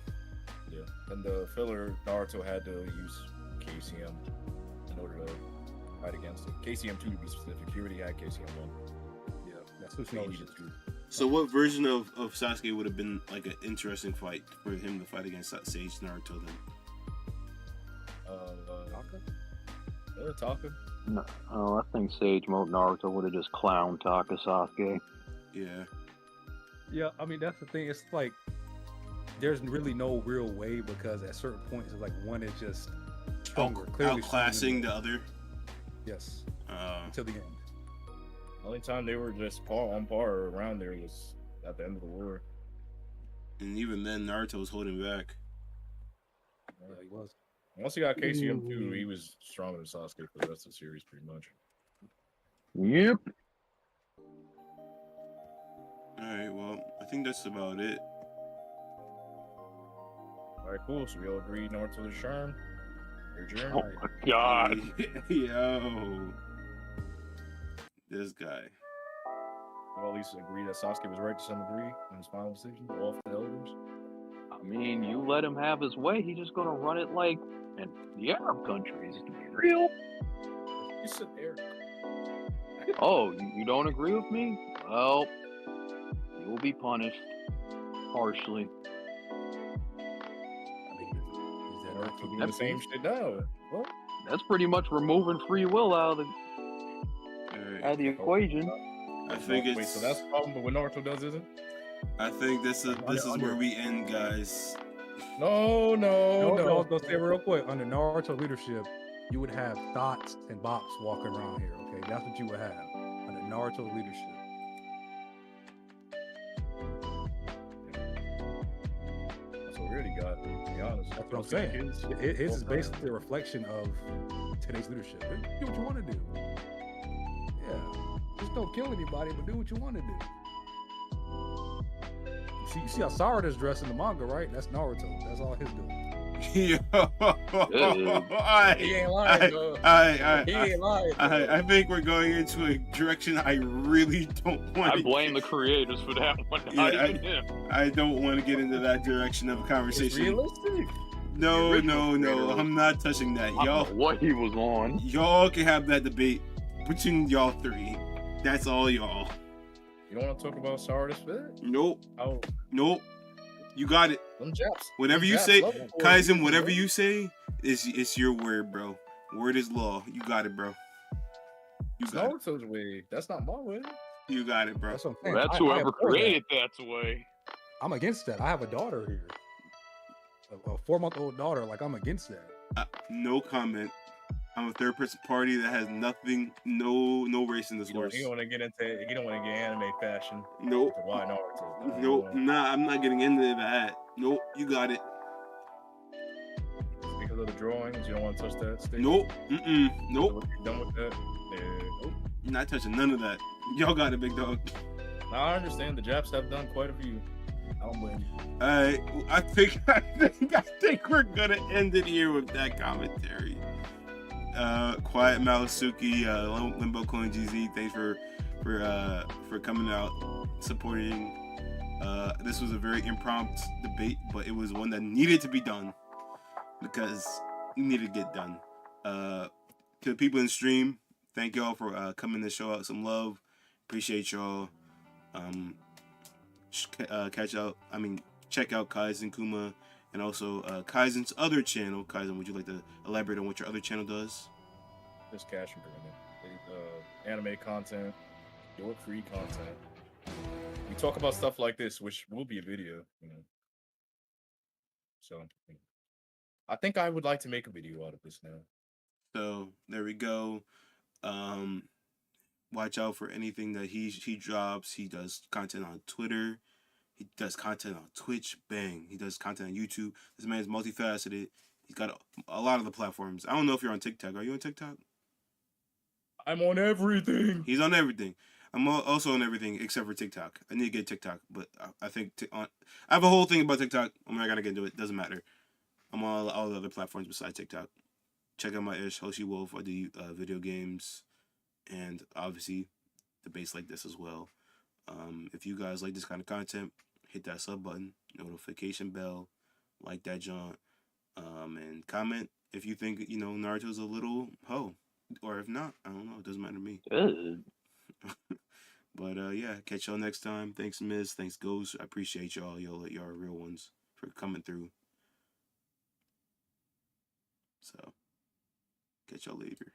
Yeah. And the filler, Naruto had to use KCM in order to fight against it. KCM 2 to be specific. He already had KCM 1. Yeah, that's who he needed to. So what version of Sasuke would have been like an interesting fight for him to fight against Sage Naruto then? Taka? No, I think Sage Mode Naruto would have just clowned Taka Sasuke. Yeah. Yeah, I mean that's the thing. It's like there's really no real way because at certain points it's like one is just stronger, clearly outclassing the other. Yes. Until the end. The only time they were just on par or around there was at the end of the war. And even then, Naruto was holding back. Yeah, he was. Once he got KCM 2, he was stronger than Sasuke for the rest of the series, pretty much. Yep. Alright, well, I think that's about it. Alright, cool. So we all agree Naruto's a charm. Your journey. Oh my god. Yo. This guy. We all at least agree that Sasuke was right to some degree in his final decision. Off the elders. I mean, you let him have his way, he's just gonna run it like in the Arab countries. To be real. You sit there. Oh, you don't agree with me? Well, you will be punished harshly. I mean, is that Naruto doing the same shit now. Well, That's pretty much removing free will out of the equation. I think it's. Wait, so that's the problem with what Naruto does, isn't? I think this is where we end, guys. No. Don't say it real quick. Under Naruto leadership, you would have thoughts and bops walking around here. Okay, that's what you would have under Naruto leadership. That's what we already got. To be honest, That's what I'm saying. His is basically a reflection of today's leadership. Do what you want to do. Yeah, just don't kill anybody, but do what you want to do. You see how Sarada's dressed in the manga, right? That's Naruto. That's all his doing. Yo, He ain't lying, though. He ain't lying. I think we're going into a direction I really don't want. I blame the creators for that one, not even him. I don't want to get into that direction of a conversation. It's realistic. No. I'm not touching that. I don't know what he was on. Y'all can have that debate between y'all three. That's all y'all. You don't want to talk about Sarada's fit? Nope. Oh. Nope. You got it. Them Japs. Whatever Them you Japs say, love it. Kaizen, whatever you say, it's your word, bro. Word is law. You got it, bro. You got it. Naruto's way. That's not my way. You got it, bro. That's what I'm saying. That's I whoever abhor that. created that's way. I'm against that. I have a daughter here, a 4-month-old daughter. Like I'm against that. No comment. I'm a third person party that has nothing, no race in this horse. You don't want to get into. You don't want to get anime fashion. Nope. To why Naruto? Nope. Nah, I'm not getting into that. Nope. You got it. Because of the drawings, you don't want to touch that stick? Nope. Nope. Done with that? Yeah. Nope. You're not touching none of that. Y'all got it, big dog. Now, I understand the Japs have done quite a few. I don't blame you. Alright, I think we're gonna end it here with that commentary. Quiet Malasuki, Limbo Coin GZ, thanks for coming out, supporting. This was a very impromptu debate, but it was one that needed to be done because it needed to get done. To the people in stream, thank y'all for coming to show out some love. Appreciate y'all. Check out Kaizen Kuma and also Kaizen's other channel. Kaizen, would you like to elaborate on what your other channel does? Just cash and bring anime content, your free content. We talk about stuff like this, which will be a video, you know. So I think I would like to make a video out of this now. So there we go. Watch out for anything that he drops. He does content on Twitter. He does content on Twitch. Bang. He does content on YouTube. This man is multifaceted. He's got a lot of the platforms. I don't know if you're on TikTok. Are you on TikTok? I'm on everything. He's on everything. I'm also on everything except for TikTok. I need to get TikTok, but I think I have a whole thing about TikTok. I'm not gonna get into it. Doesn't matter. I'm on all the other platforms besides TikTok. Check out my ish, HoshiWolf. I do video games and obviously debates like this as well. If you guys like this kind of content, hit that sub button, notification bell, like that jaunt, and comment if you think Naruto's a little hoe, or if not, I don't know. It doesn't matter to me. But yeah, catch y'all next time. Thanks, Miz. Thanks, Ghost. I appreciate y'all. Y'all are real ones for coming through. So, catch y'all later.